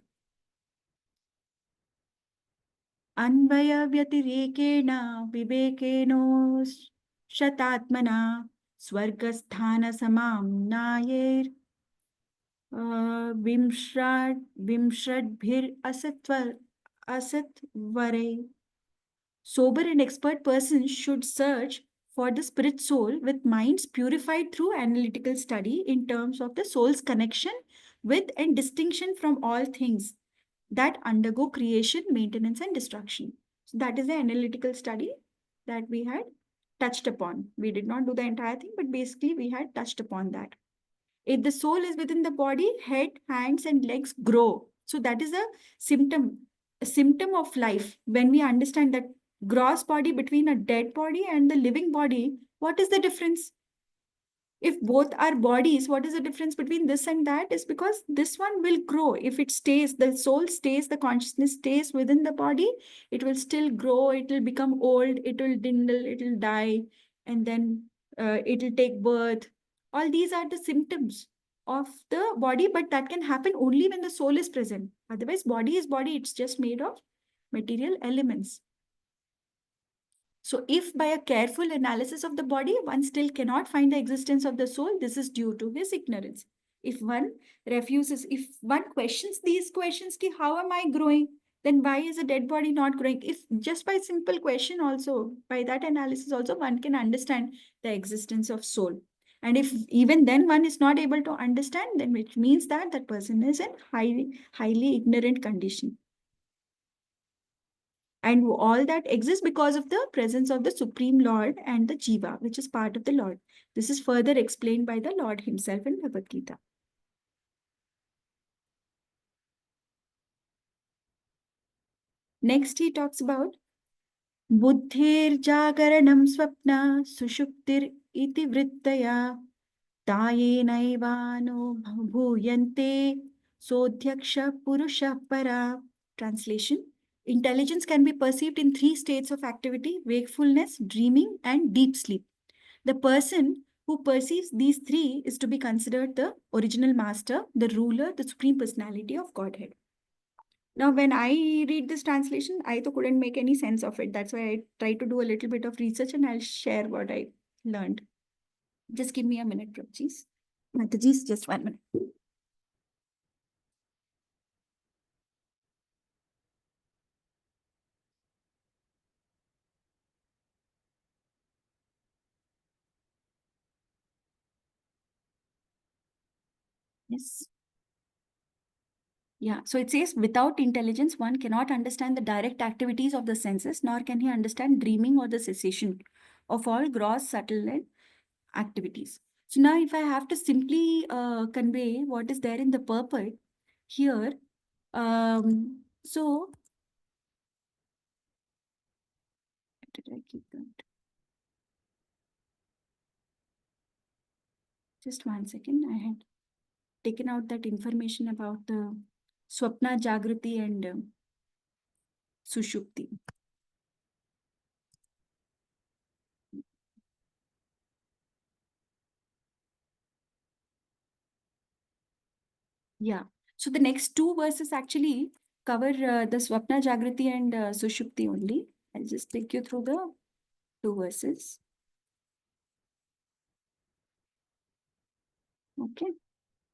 Anvaya vyatirekena vivekeno shatatmana swargasthana samam nayer vimshradbhir asatvare. Sober and expert persons should search for the spirit soul with minds purified through analytical study in terms of the soul's connection with and distinction from all things that undergo creation, maintenance, and destruction. So that is the analytical study that we had touched upon. We did not do the entire thing, but basically we had touched upon that. If the soul is within the body, head, hands, and legs grow. So that is a symptom of life. When we understand that gross body between a dead body and the living body, what is the difference? If both are bodies, what is the difference between this and that? Is because this one will grow. If it stays, the soul stays, the consciousness stays within the body, it will still grow, it will become old, it will dwindle, it will die, and then it will take birth. All these are the symptoms of the body, but that can happen only when the soul is present. Otherwise, body is body, it's just made of material elements. So if by a careful analysis of the body, one still cannot find the existence of the soul, this is due to his ignorance. If one questions these questions, how am I growing? Then why is a dead body not growing? If just by simple question also, by that analysis also, one can understand the existence of soul. And if even then one is not able to understand, then which means that that person is in highly ignorant condition. And all that exists because of the presence of the Supreme Lord and the Jiva, which is part of the Lord. This is further explained by the Lord himself in Bhagavad Gita. Next, he talks about Buddhir Jagaranam Swapna Sushuptir iti Vrittaya Tayenaivano Bhuyante Sodhyaksha Purusha Para. Translation: intelligence can be perceived in 3 states of activity: wakefulness, dreaming, and deep sleep. The person who perceives these 3 is to be considered the original master, the ruler, the supreme personality of Godhead. Now, when I read this translation, I couldn't make any sense of it. That's why I tried to do a little bit of research and I'll share what I learned. Just give me a minute, Prabhuji. Mataji, just 1 minute. Yes. Yeah, so it says without intelligence, one cannot understand the direct activities of the senses, nor can he understand dreaming or the cessation of all gross, subtle, and activities. So now, if I have to simply convey what is there in the purport here, so where did I keep that? Just 1 second. I had taken out that information about the Swapna, Jagrati, and Sushupti. Yeah. So the next two verses actually cover the Swapna, Jagrati, and Sushupti only. I'll just take you through the two verses. Okay.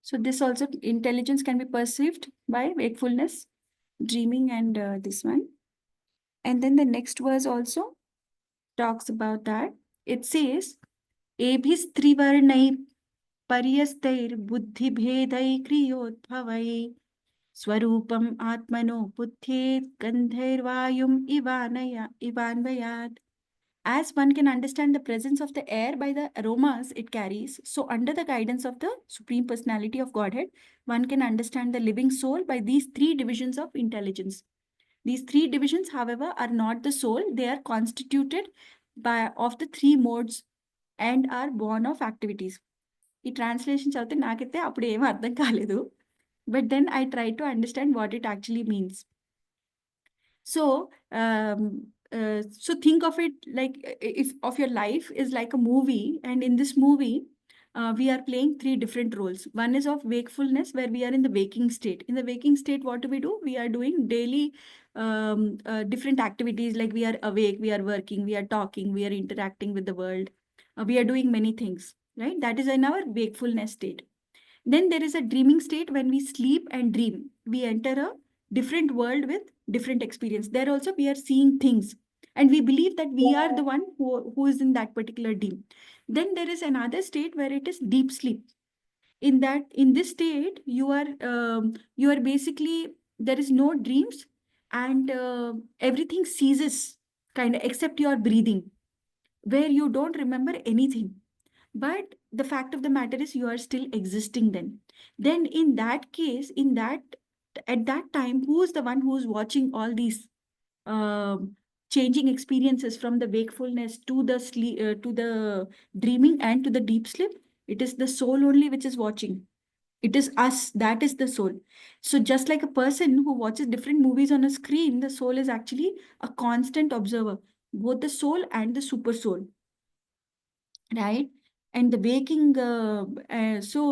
So this also, intelligence can be perceived by wakefulness, dreaming, and this one. And then the next verse also talks about that. It says, Ebhis trivarnai paryastair buddhi bhedai kriyodbhavai Swarupam Atmano Buddhyet Gandharvayum Ivanvayat. As one can understand the presence of the air by the aromas it carries, so under the guidance of the Supreme Personality of Godhead, one can understand the living soul by these three divisions of intelligence. These three divisions, however, are not the soul. They are constituted of the three modes and are born of activities. ఈ translation చదివితే నాకైతే అప్పుడు ఏమీ అర్థం కాలేదు. But then I try to understand what it actually means. So, so think of it like if of your life is like a movie, and in this movie, we are playing three different roles. One is of wakefulness, where we are in the waking state. In the waking state, what do? We are doing daily different activities, like we are awake, we are working, we are talking, we are interacting with the world. We are doing many things, right? That is in our wakefulness state. Then there is a dreaming state when we sleep and dream. We enter a different world with different experience. There also we are seeing things, and we believe that we are the one who is in that particular dream. Then there is another state where it is deep sleep. In this state, you are basically, there is no dreams, and everything ceases, kind of, except your breathing, where you don't remember anything. But the fact of the matter is you are still existing then in that case, at that time, who is the one who's watching all these um changing experiences from the wakefulness to the sleep, to the dreaming, and to the deep sleep? It is the soul only which is watching. It is us, that is the soul. So just like a person who watches different movies on a screen, the soul is actually a constant observer, both the soul and the super soul, right? And the waking so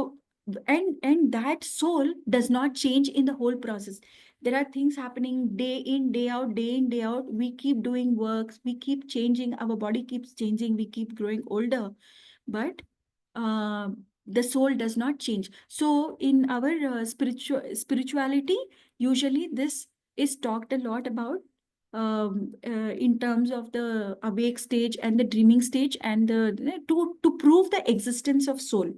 and that soul does not change in the whole process. There are things happening day in, day out, day in, day out. We keep doing works, we keep changing, our body keeps changing, we keep growing older, but uh, the soul does not change. So in our spirituality, usually this is talked a lot about, in terms of the awake stage and the dreaming stage, and to prove the existence of soul.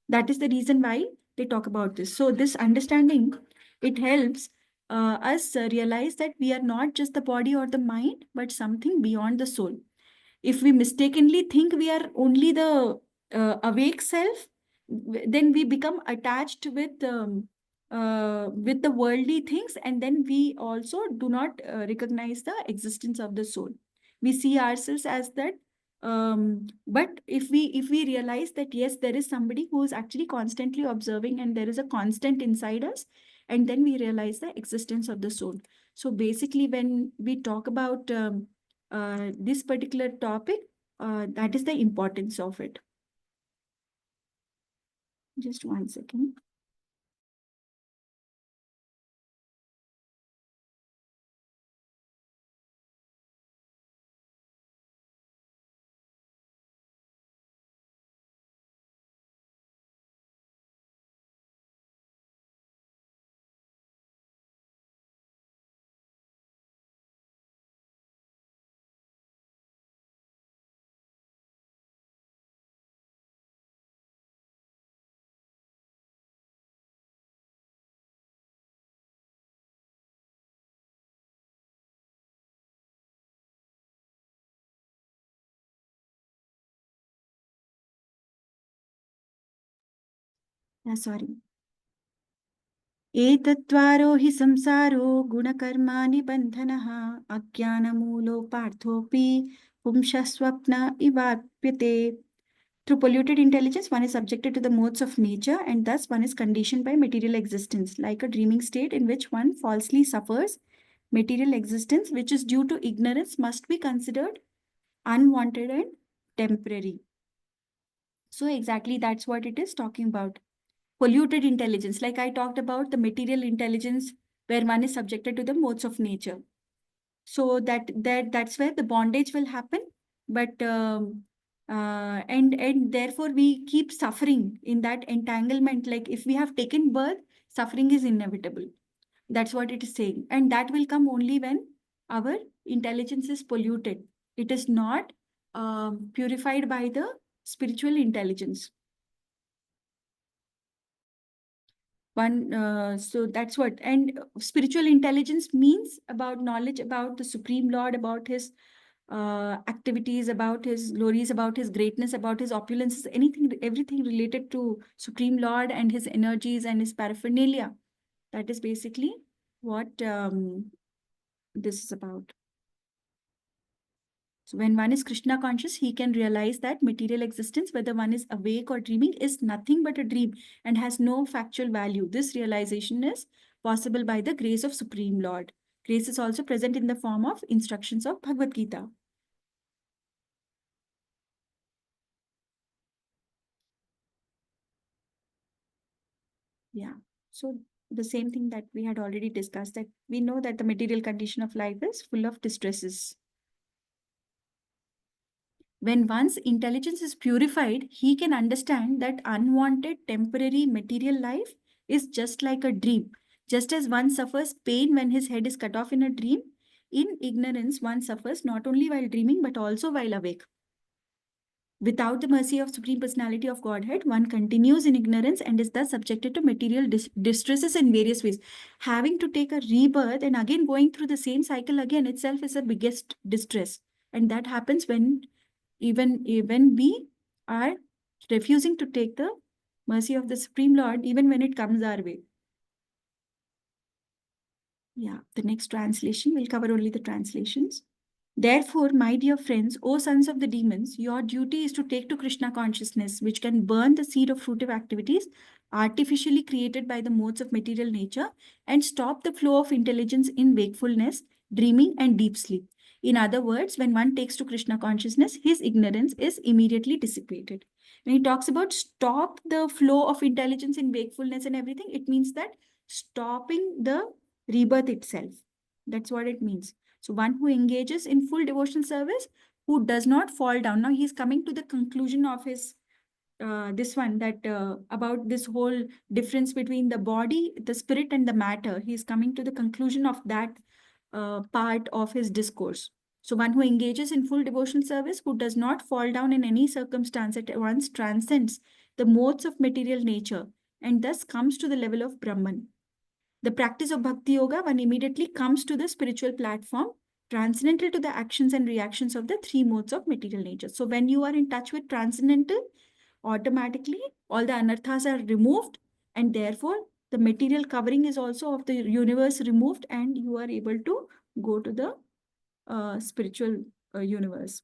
That is the reason why they talk about this. So this understanding, it helps us realize that we are not just the body or the mind, but something beyond the soul. If we mistakenly think we are only the awake self, then we become attached with the worldly things, and then we also do not recognize the existence of the soul. We see ourselves as that, but if we realize that yes, there is somebody who is actually constantly observing, and there is a constant inside us, and then we realize the existence of the soul. So basically, when we talk about this particular topic, that is the importance of it. Just 1 second. Sorry. एतत्त्वारो हि संसारो गुणकर्माणि बन्धनः अज्ञानमूलो पार्थोऽपि पुंसः स्वप्न इवाप्यते. Through polluted intelligence, one is subjected to the modes of nature and thus one is conditioned by material existence, like a dreaming state in which one falsely suffers. Material existence, which is due to ignorance, must be considered unwanted and temporary. So exactly that's what it is talking about. Polluted intelligence, like I talked about the material intelligence where one is subjected to the modes of nature. So that's where the bondage will happen. But and therefore we keep suffering in that entanglement. Like if we have taken birth, suffering is inevitable. That's what it is saying. And that will come only when our intelligence is polluted. It is not purified by the spiritual intelligence. So that's what. And spiritual intelligence means about knowledge about the Supreme Lord, about his activities, about his glories, about his greatness, about his opulences, everything related to Supreme Lord and his energies and his paraphernalia. That is basically what this is about. So when one is Krishna conscious, he can realize that material existence, whether one is awake or dreaming, is nothing but a dream and has no factual value. This realization is possible by the grace of Supreme Lord. Grace is also present in the form of instructions of Bhagavad Gita. Yeah. So the same thing that we had already discussed, that we know that the material condition of life is full of distresses. When one's intelligence is purified, he can understand that unwanted temporary material life is just like a dream. Just as one suffers pain when his head is cut off in a dream, in ignorance one suffers not only while dreaming but also while awake. Without the mercy of Supreme Personality of Godhead, one continues in ignorance and is thus subjected to material distresses in various ways. Having to take a rebirth and again going through the same cycle again itself is the biggest distress. And that happens when even we are refusing to take the mercy of the Supreme Lord, even when it comes our way. Yeah, the next translation, we'll cover only the translations. Therefore, my dear friends, O sons of the demons, your duty is to take to Krishna consciousness, which can burn the seed of fruitive activities artificially created by the modes of material nature and stop the flow of intelligence in wakefulness, dreaming, and deep sleep. In other words, when one takes to Krishna consciousness, his ignorance is immediately dissipated. When he talks about stop the flow of intelligence in wakefulness and everything, it means that stopping the rebirth itself. That's what it means. So one who engages in full devotional service, who does not fall down. Now he's coming to the conclusion of his this one, that about this whole difference between the body, the spirit, and the matter. He's coming to the conclusion of that part of his discourse. So one who engages in full devotional service, who does not fall down in any circumstance, at once transcends the modes of material nature and thus comes to the level of Brahman. The practice of Bhakti Yoga, one immediately comes to the spiritual platform, transcendental to the actions and reactions of the three modes of material nature. So when you are in touch with transcendental, automatically all the anarthas are removed, and therefore the material covering is also of the universe removed, and you are able to go to the spiritual universe.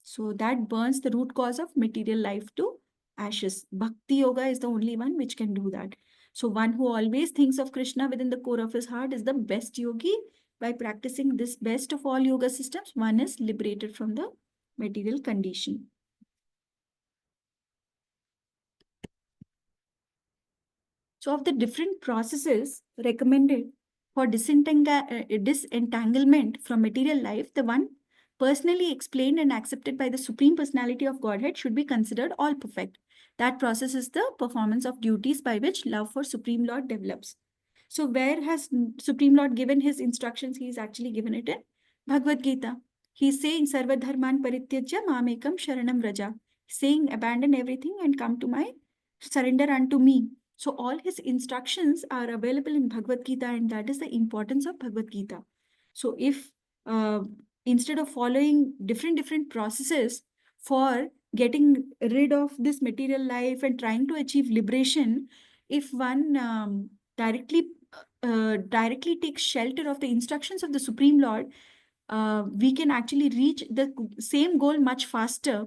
So that burns the root cause of material life to ashes. Bhakti Yoga is the only one which can do that. So one who always thinks of Krishna within the core of his heart is the best yogi. By practicing this best of all yoga systems, one is liberated from the material condition. So of the different processes recommended for disentanglement from material life, the one personally explained and accepted by the Supreme Personality of Godhead should be considered all perfect. That process is the performance of duties by which love for Supreme Lord develops. So where has Supreme Lord given his instructions? He is actually given it in Bhagavad Gita. He is saying, Sarva dharman parityajya mamekam sharanam raja. Saying, abandon everything and come to my, surrender unto me. So all his instructions are available in Bhagavad Gita, and that is the importance of Bhagavad Gita. So if instead of following different processes for getting rid of this material life and trying to achieve liberation, if one directly takes shelter of the instructions of the Supreme Lord, we can actually reach the same goal much faster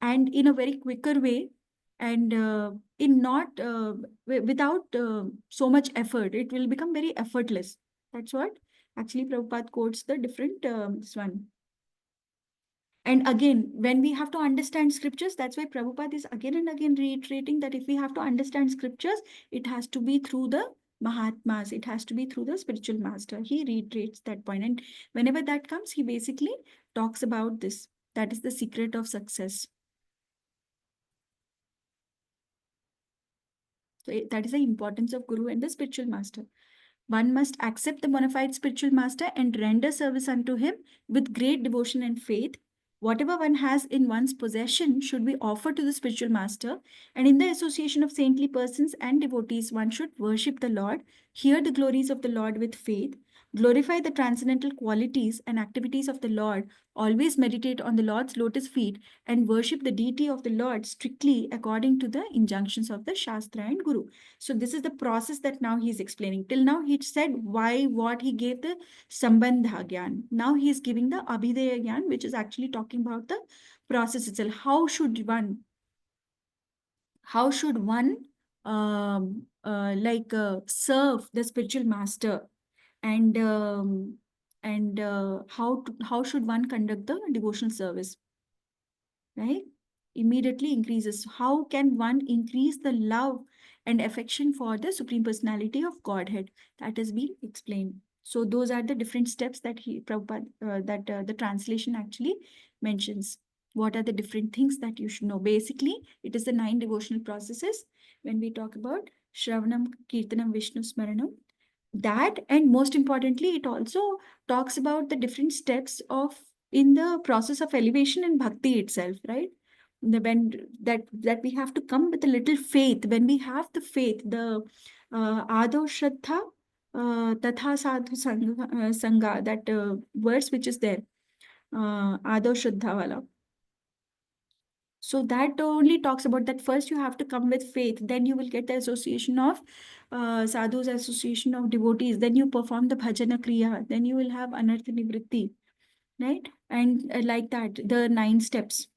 and in a very quicker way, and in not without so much effort. It will become very effortless. That's what actually Prabhupada quotes the different this one. And again, when we have to understand scriptures, that's why Prabhupada is again and again reiterating that if we have to understand scriptures, it has to be through the Mahatmas, it has to be through the spiritual master. He reiterates that point. And whenever that comes, he basically talks about this. That is the secret of success. So that is the importance of Guru and the spiritual master. One must accept the bona fide spiritual master and render service unto him with great devotion and faith. Whatever one has in one's possession should be offered to the spiritual master, and in the association of saintly persons and devotees, one should worship the Lord, hear the glories of the Lord with faith, glorify the transcendental qualities and activities of the Lord, always meditate on the Lord's lotus feet, and worship the deity of the Lord strictly according to the injunctions of the Shastra and Guru. So this is the process that now he is explaining. Till now he said why, what, he gave the Sambandha Gyan. Now he is giving the Abhidaya Gyan, which is actually talking about the process itself. How should one serve the spiritual master, and how should one conduct the devotional service, right? Immediately increases. How can one increase the love and affection for the Supreme Personality of Godhead? That has been explained. So those are the different steps that Prabhupada, the translation actually mentions. What are the different things that you should know? Basically, it is the 9 devotional processes. When we talk about Shravanam, Kirtanam, Vishnu Smaranam, that, and most importantly, it also talks about the different steps of in the process of elevation and bhakti itself, right? When that we have to come with a little faith. When we have the faith, the ado shraddha tatha sadhu sangha, that verse which is there, ado shraddha wala. So that only talks about that first you have to come with faith, then you will get the association of sadhus, association of devotees, then you perform the bhajana kriya, then you will have anartha nivritti, right? And like that, the 9 steps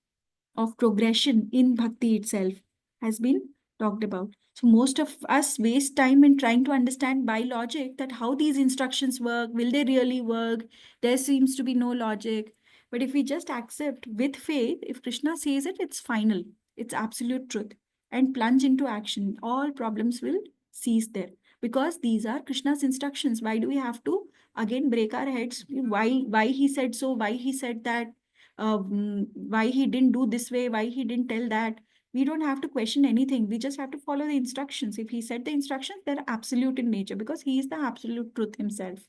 of progression in bhakti itself has been talked about. So most of us waste time in trying to understand by logic that how these instructions work, will they really work? There seems to be no logic. But if we just accept with faith, if Krishna says it, it's final, it's absolute truth, and plunge into action, all problems will cease there. Because these are Krishna's instructions. Why do we have to again break our heads? Why he said so, why he said that, why he didn't do this way, why he didn't tell that? We don't have to question anything. We just have to follow the instructions. If he said the instructions, they're absolute in nature because he is the absolute truth himself.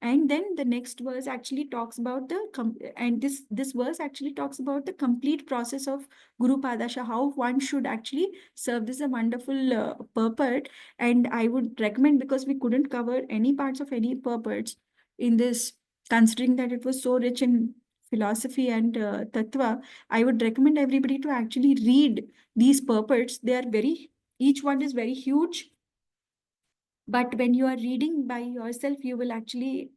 And then the next verse actually talks about this verse actually talks about the complete process of Guru Padasha, how one should actually serve. This is a wonderful purport, and I would recommend, because we couldn't cover any parts of any purports in this, considering that it was so rich in philosophy and tattva, I would recommend everybody to actually read these purports. They are each one is very huge, but when you are reading by yourself, you will actually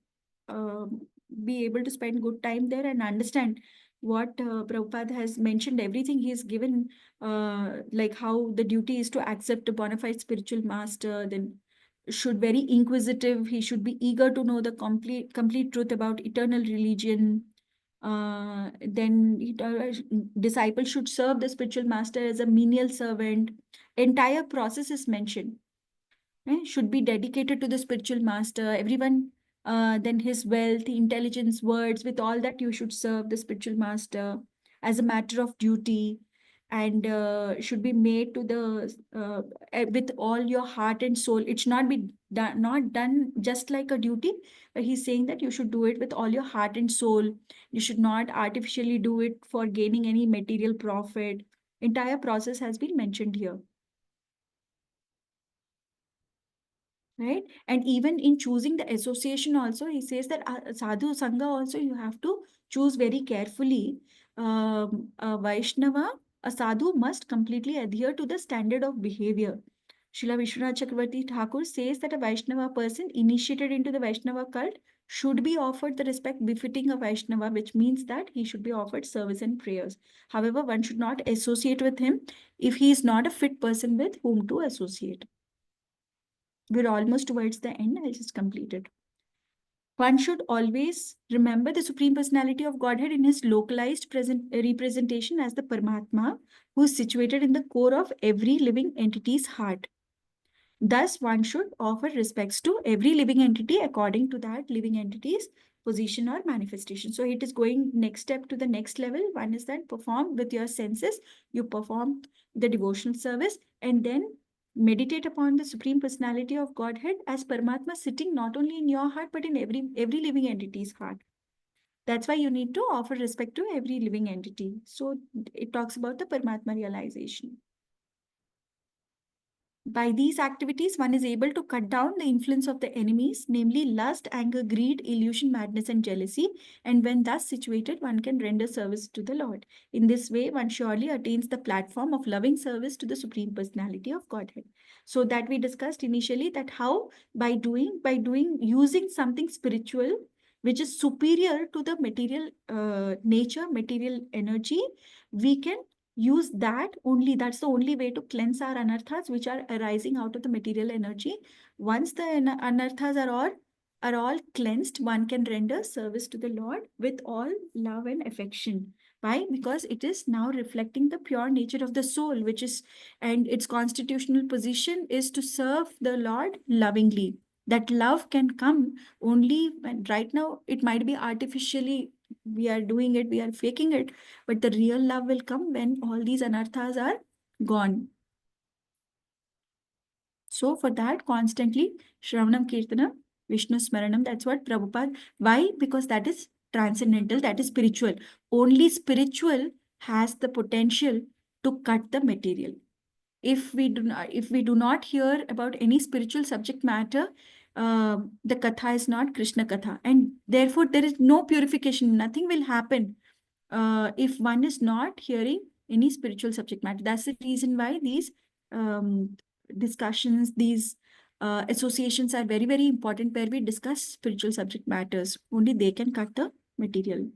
be able to spend good time there and understand what Prabhupada has mentioned. Everything he has given, like how the duty is to accept a bona fide spiritual master, then should very inquisitive, he should be eager to know the complete truth about eternal religion. Then disciple should serve the spiritual master as a menial servant. Entire process is mentioned. Should be dedicated to the spiritual master. Everyone, then his wealth, intelligence, words, with all that you should serve the spiritual master as a matter of duty, and should be made to with all your heart and soul. It should not done just like a duty, but he's saying that you should do it with all your heart and soul. You should not artificially do it for gaining any material profit. Entire process has been mentioned here. Right? And even in choosing the association also, he says that sadhu sangha also you have to choose very carefully. a Vaishnava, a sadhu must completely adhere to the standard of behavior. Srila Vishwanath Chakravarti Thakur says that a Vaishnava person initiated into the Vaishnava cult should be offered the respect befitting a Vaishnava, which means that he should be offered service and prayers. However, one should not associate with him if he is not a fit person with whom to associate. We're almost towards the end. I'll just complete it. One should always remember the Supreme Personality of Godhead in his localized representation as the Paramatma, who is situated in the core of every living entity's heart. Thus, one should offer respects to every living entity according to that living entity's position or manifestation. So it is going next step to the next level. One is that perform with your senses, you perform the devotional service, and then meditate upon the Supreme Personality of Godhead as Paramatma sitting not only in your heart, but in every living entity's heart. That's why you need to offer respect to every living entity. So it talks about the Paramatma realization. By these activities, one is able to cut down the influence of the enemies, namely lust, anger, greed, illusion, madness, and jealousy. And when thus situated, one can render service to the Lord. In this way, one surely attains the platform of loving service to the Supreme Personality of Godhead. So that we discussed initially that how by using something spiritual, which is superior to the material nature, material energy, we can use that only. That's the only way to cleanse our anarthas which are arising out of the material energy. Once the anarthas are all cleansed, one can render service to the Lord with all love and affection. Why? Because it is now reflecting the pure nature of the soul, which is, and its constitutional position is to serve the Lord lovingly. That love can come only when right now it might be artificially, we are doing it, we are faking it, but the real love will come when all these anarthas are gone. So for that, constantly Shravanam Kirtanam, Vishnu Smaranam, that's what Prabhupada. Why? Because that is transcendental, that is spiritual. Only spiritual has the potential to cut the material. If we do not hear about any spiritual subject matter, the katha is not Krishna katha, and therefore there is no purification. Nothing will happen if one is not hearing any spiritual subject matter. That's the reason why these discussions, these associations are very, very important, where we discuss spiritual subject matters. Only they can cut the material.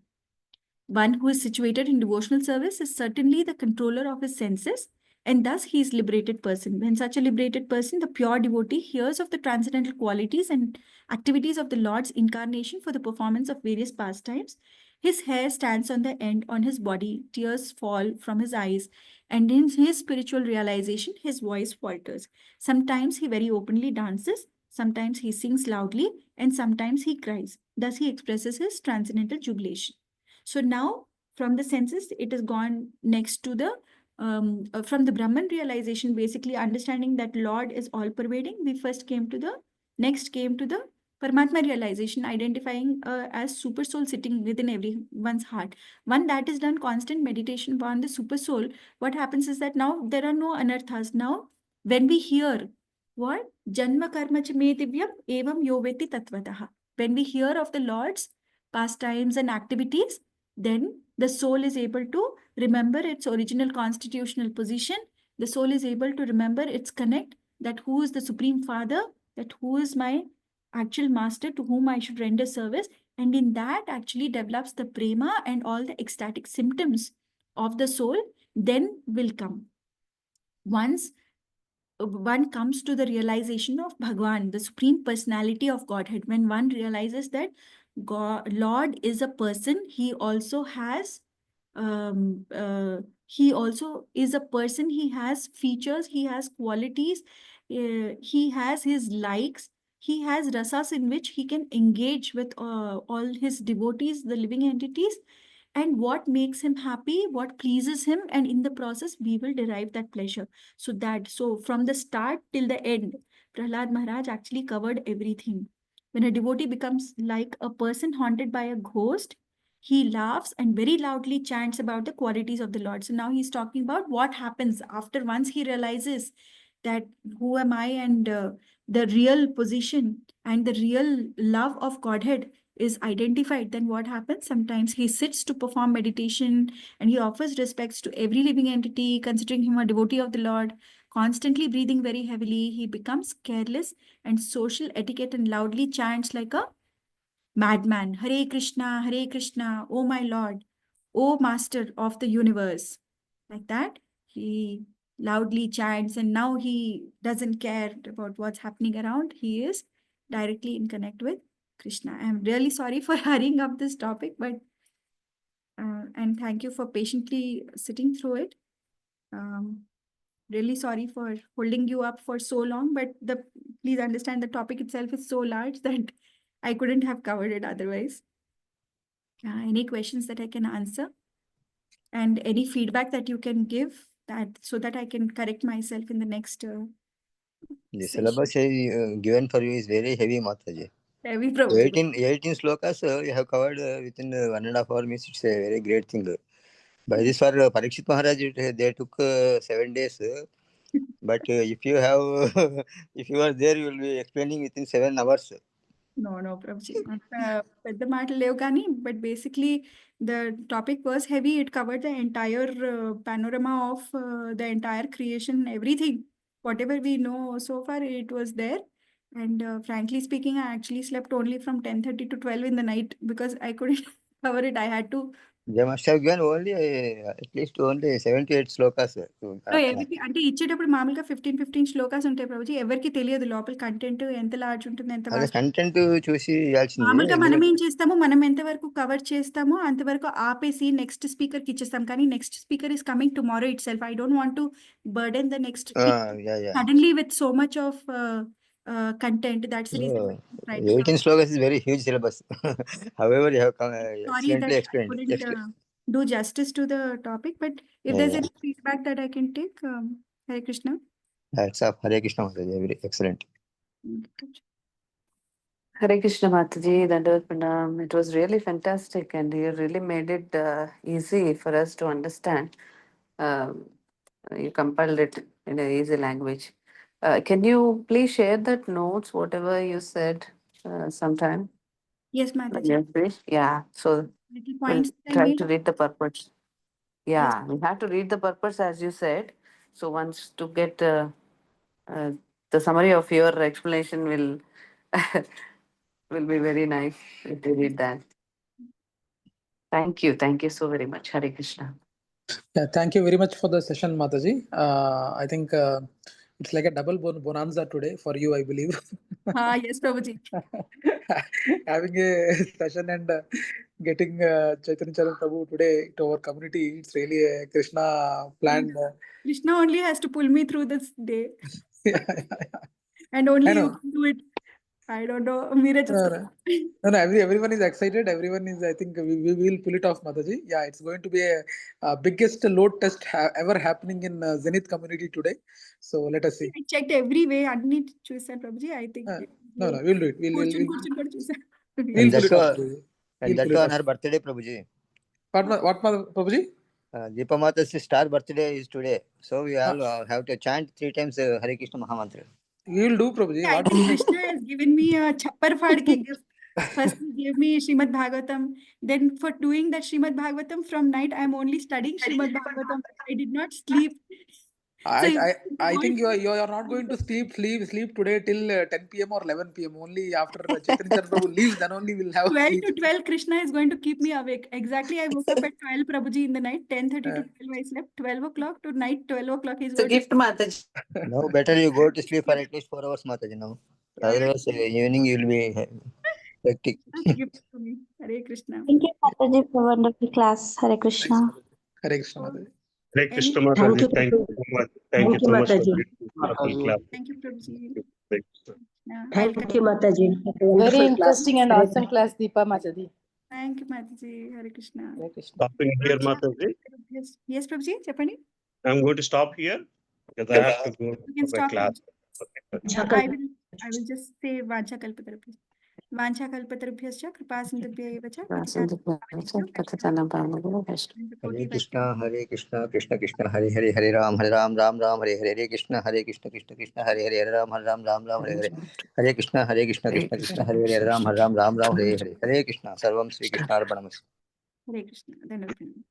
One who is situated in devotional service is certainly the controller of his senses, and thus he is liberated person. When such a liberated person, the pure devotee, hears of the transcendental qualities and activities of the Lord's incarnation for the performance of various pastimes, his hair stands on the end on his body, tears fall from his eyes, and in his spiritual realization, his voice falters. Sometimes he very openly dances, sometimes he sings loudly, and sometimes he cries. Thus he expresses his transcendental jubilation. So now from the senses, it has gone next to the, from the Brahman realization, basically understanding that Lord is all pervading. We first came to the Paramatma realization, identifying as super soul sitting within everyone's heart. One that is done constant meditation upon the super soul, what happens is that now there are no anarthas. Now, when we hear what? Janma karma cha me divyam evam yoveti tatvataha. When we hear of the Lord's pastimes and activities, then the soul is able to remember its original constitutional position. The soul is able to remember its connect, that who is the Supreme Father, that who is my actual master to whom I should render service. And in that actually develops the prema, and all the ecstatic symptoms of the soul then will come. Once one comes to the realization of Bhagwan, the Supreme Personality of Godhead, when one realizes that Lord is a person, he also has he also is a person, he has features, he has qualities, he has his likes, he has rasas in which he can engage with all his devotees, the living entities, and what makes him happy, what pleases him, and in the process we will derive that pleasure. So from the start till the end, Prahlad Maharaj actually covered everything. When a devotee becomes like a person haunted by a ghost, he laughs and very loudly chants about the qualities of the Lord. So now he's talking about what happens after, once he realizes that who am I, and the real position and the real love of Godhead is identified, then what happens? Sometimes he sits to perform meditation and he offers respects to every living entity, considering him a devotee of the Lord, constantly breathing very heavily. He becomes careless and social etiquette and loudly chants like a madman, Hare Krishna, oh my Lord, oh Master of the universe. Like that, he loudly chants, and now he doesn't care about what's happening around. He is directly in connect with Krishna. I'm really sorry for hurrying up this topic, but and thank you for patiently sitting through it. Really sorry for holding you up for so long, but please understand the topic itself is so large that I couldn't have covered it otherwise. Any questions that I can answer, and any feedback that you can give, that so that I can correct myself in the next The session. syllabus given for you is very heavy, Mataji. Heavy Prabhuji. 18 slokas you have covered within 1.5 hours, means it's a very great thing. By this for Parikshit Maharaj, they took 7 days. But if you have, if you are there, you will be explaining within 7 hours. No, Prabhuji. పెద్ద మాటలు లేవు కానీ, but basically the topic was heavy. It covered the entire panorama of the entire creation, everything. Whatever we know so far, it was there. And frankly speaking, I actually slept only from 10:30 to 12 in the night because I couldn't cover it. I had to. They must have given only at least only 7 to 8 slokas. everything అంటే ఇచ్చేటప్పుడు మామూలుగా 15 శ్లోకాస్ ఉంటాయి ప్రభుజీ. ఎవరికి తెలియదు లోపల content ఎంత large ఉంటుంది, ఎంత అదే vast. కంటెంట్ చూసి ఇవ్వాల్సింది. మామూలుగా మనం ఏం చేస్తాము, మనం ఎంతవరకు కవర్ చేస్తామో అంతవరకు ఆపేసి నెక్స్ట్ స్పీకర్ కి ఇచ్చేస్తాం. కానీ next speaker is coming tomorrow it self. I don't want to burden the next suddenly with so much of content. That's the reason 18 slokas is very huge syllabus. However, you have sorry that excellently I explained. couldn't do justice to the topic, but if there's any feedback that I can take, Hare Krishna. That's up. Hare Krishna Mataji, very excellent. Hare Krishna Mataji, Dandavat Pranam. It was really fantastic, and you really made it easy for us to understand. You compiled it in an easy language. Can you please share that notes, whatever you said, sometime? Yes, Mataji. Yeah, so Little we'll points I try made. to read the purpose. Yeah, we have to read the purpose as you said. So once to get the summary of your explanation will be very nice if you read that. Thank you so very much. Hare Krishna. Yeah, thank you very much for the session, Mataji. I think it's like a double bonanza today for you, I believe. Yes, Prabhuji. Having a session and getting Chaitanya Charan Prabhu today to our community, it's really a Krishna planned. Krishna only has to pull me through this day. Yeah. And only I know. you can do it. I don't know. Meera just. No, everyone is excited. Everyone is, I think we will pull it off, Mataji. Yeah, it's going to be a biggest load test ever happening in Zenith community today. So let us see. I checked every way. I need to choose that, Prabhuji. I think. No, we'll do it. We'll Kurchun pull And it off. that on her birthday, Prabhuji. What, Prabhuji? Deepa Mataji's star birthday is today. So we all have to chant 3 times Hare Krishna Mahamantra. We will do, Prabhuji. I think Krishna has given me a chappar phadke gift. First, he gave me Srimad Bhagavatam. Then, for doing that Srimad Bhagavatam from night, I'm only studying Srimad Bhagavatam. I did not sleep. I think you are not going to sleep today till 10 p.m. or 11 p.m. Only after Chaitanya Charan Prabhu leaves, then only we'll have 12 sleep. to 12, Krishna is going to keep me awake. Exactly, I woke up at 12, Prabhuji, in the night. 10:30 to 12, I slept. 12 o'clock to night, 12 o'clock is It's a gift, Mataji. Now better you go to sleep for at least 4 hours, Mataji, now. Otherwise, evening you will be hectic. Gift to me. Hare Krishna. Thank you, Mataji, for wonderful class. Hare Krishna. Hare Krishna, Mataji. Hare Krishna Any- Mataji. Thank you so much. Thank you so much for Mataji. this wonderful class. Thank you, Prabhuji. Thank you. Thank you, Mataji. Very interesting and awesome class, Deepa Mataji. Thank you, Mataji. Hare Krishna. Hare Krishna. Stopping here, Mataji. Yes, Prabhuji. Chapani. I'm going to stop here because I have to go You can for my stop. class. I will just say Vacha Kalpatara, please. वाञ्छाकल्पतरुभ्यश्च कृपा सिन्धुभ्य एव च पतितानां पावनेभ्यो वैष्णवेभ्यो हरे कृष्णा कृष्ण कृष्ण हरे हरे हरे राम राम हरे हरे हरे कृष्ण कृष्ण कृष्ण हरे हरे राम राम हरे हरे हरे कृष्ण कृष्ण कृष्ण हरे हरे राम राम हरे हरे हरे कृष्ण सर्वं श्रीकृष्णार्पणमस्तु। हरे कृष्ण धन्यवाद।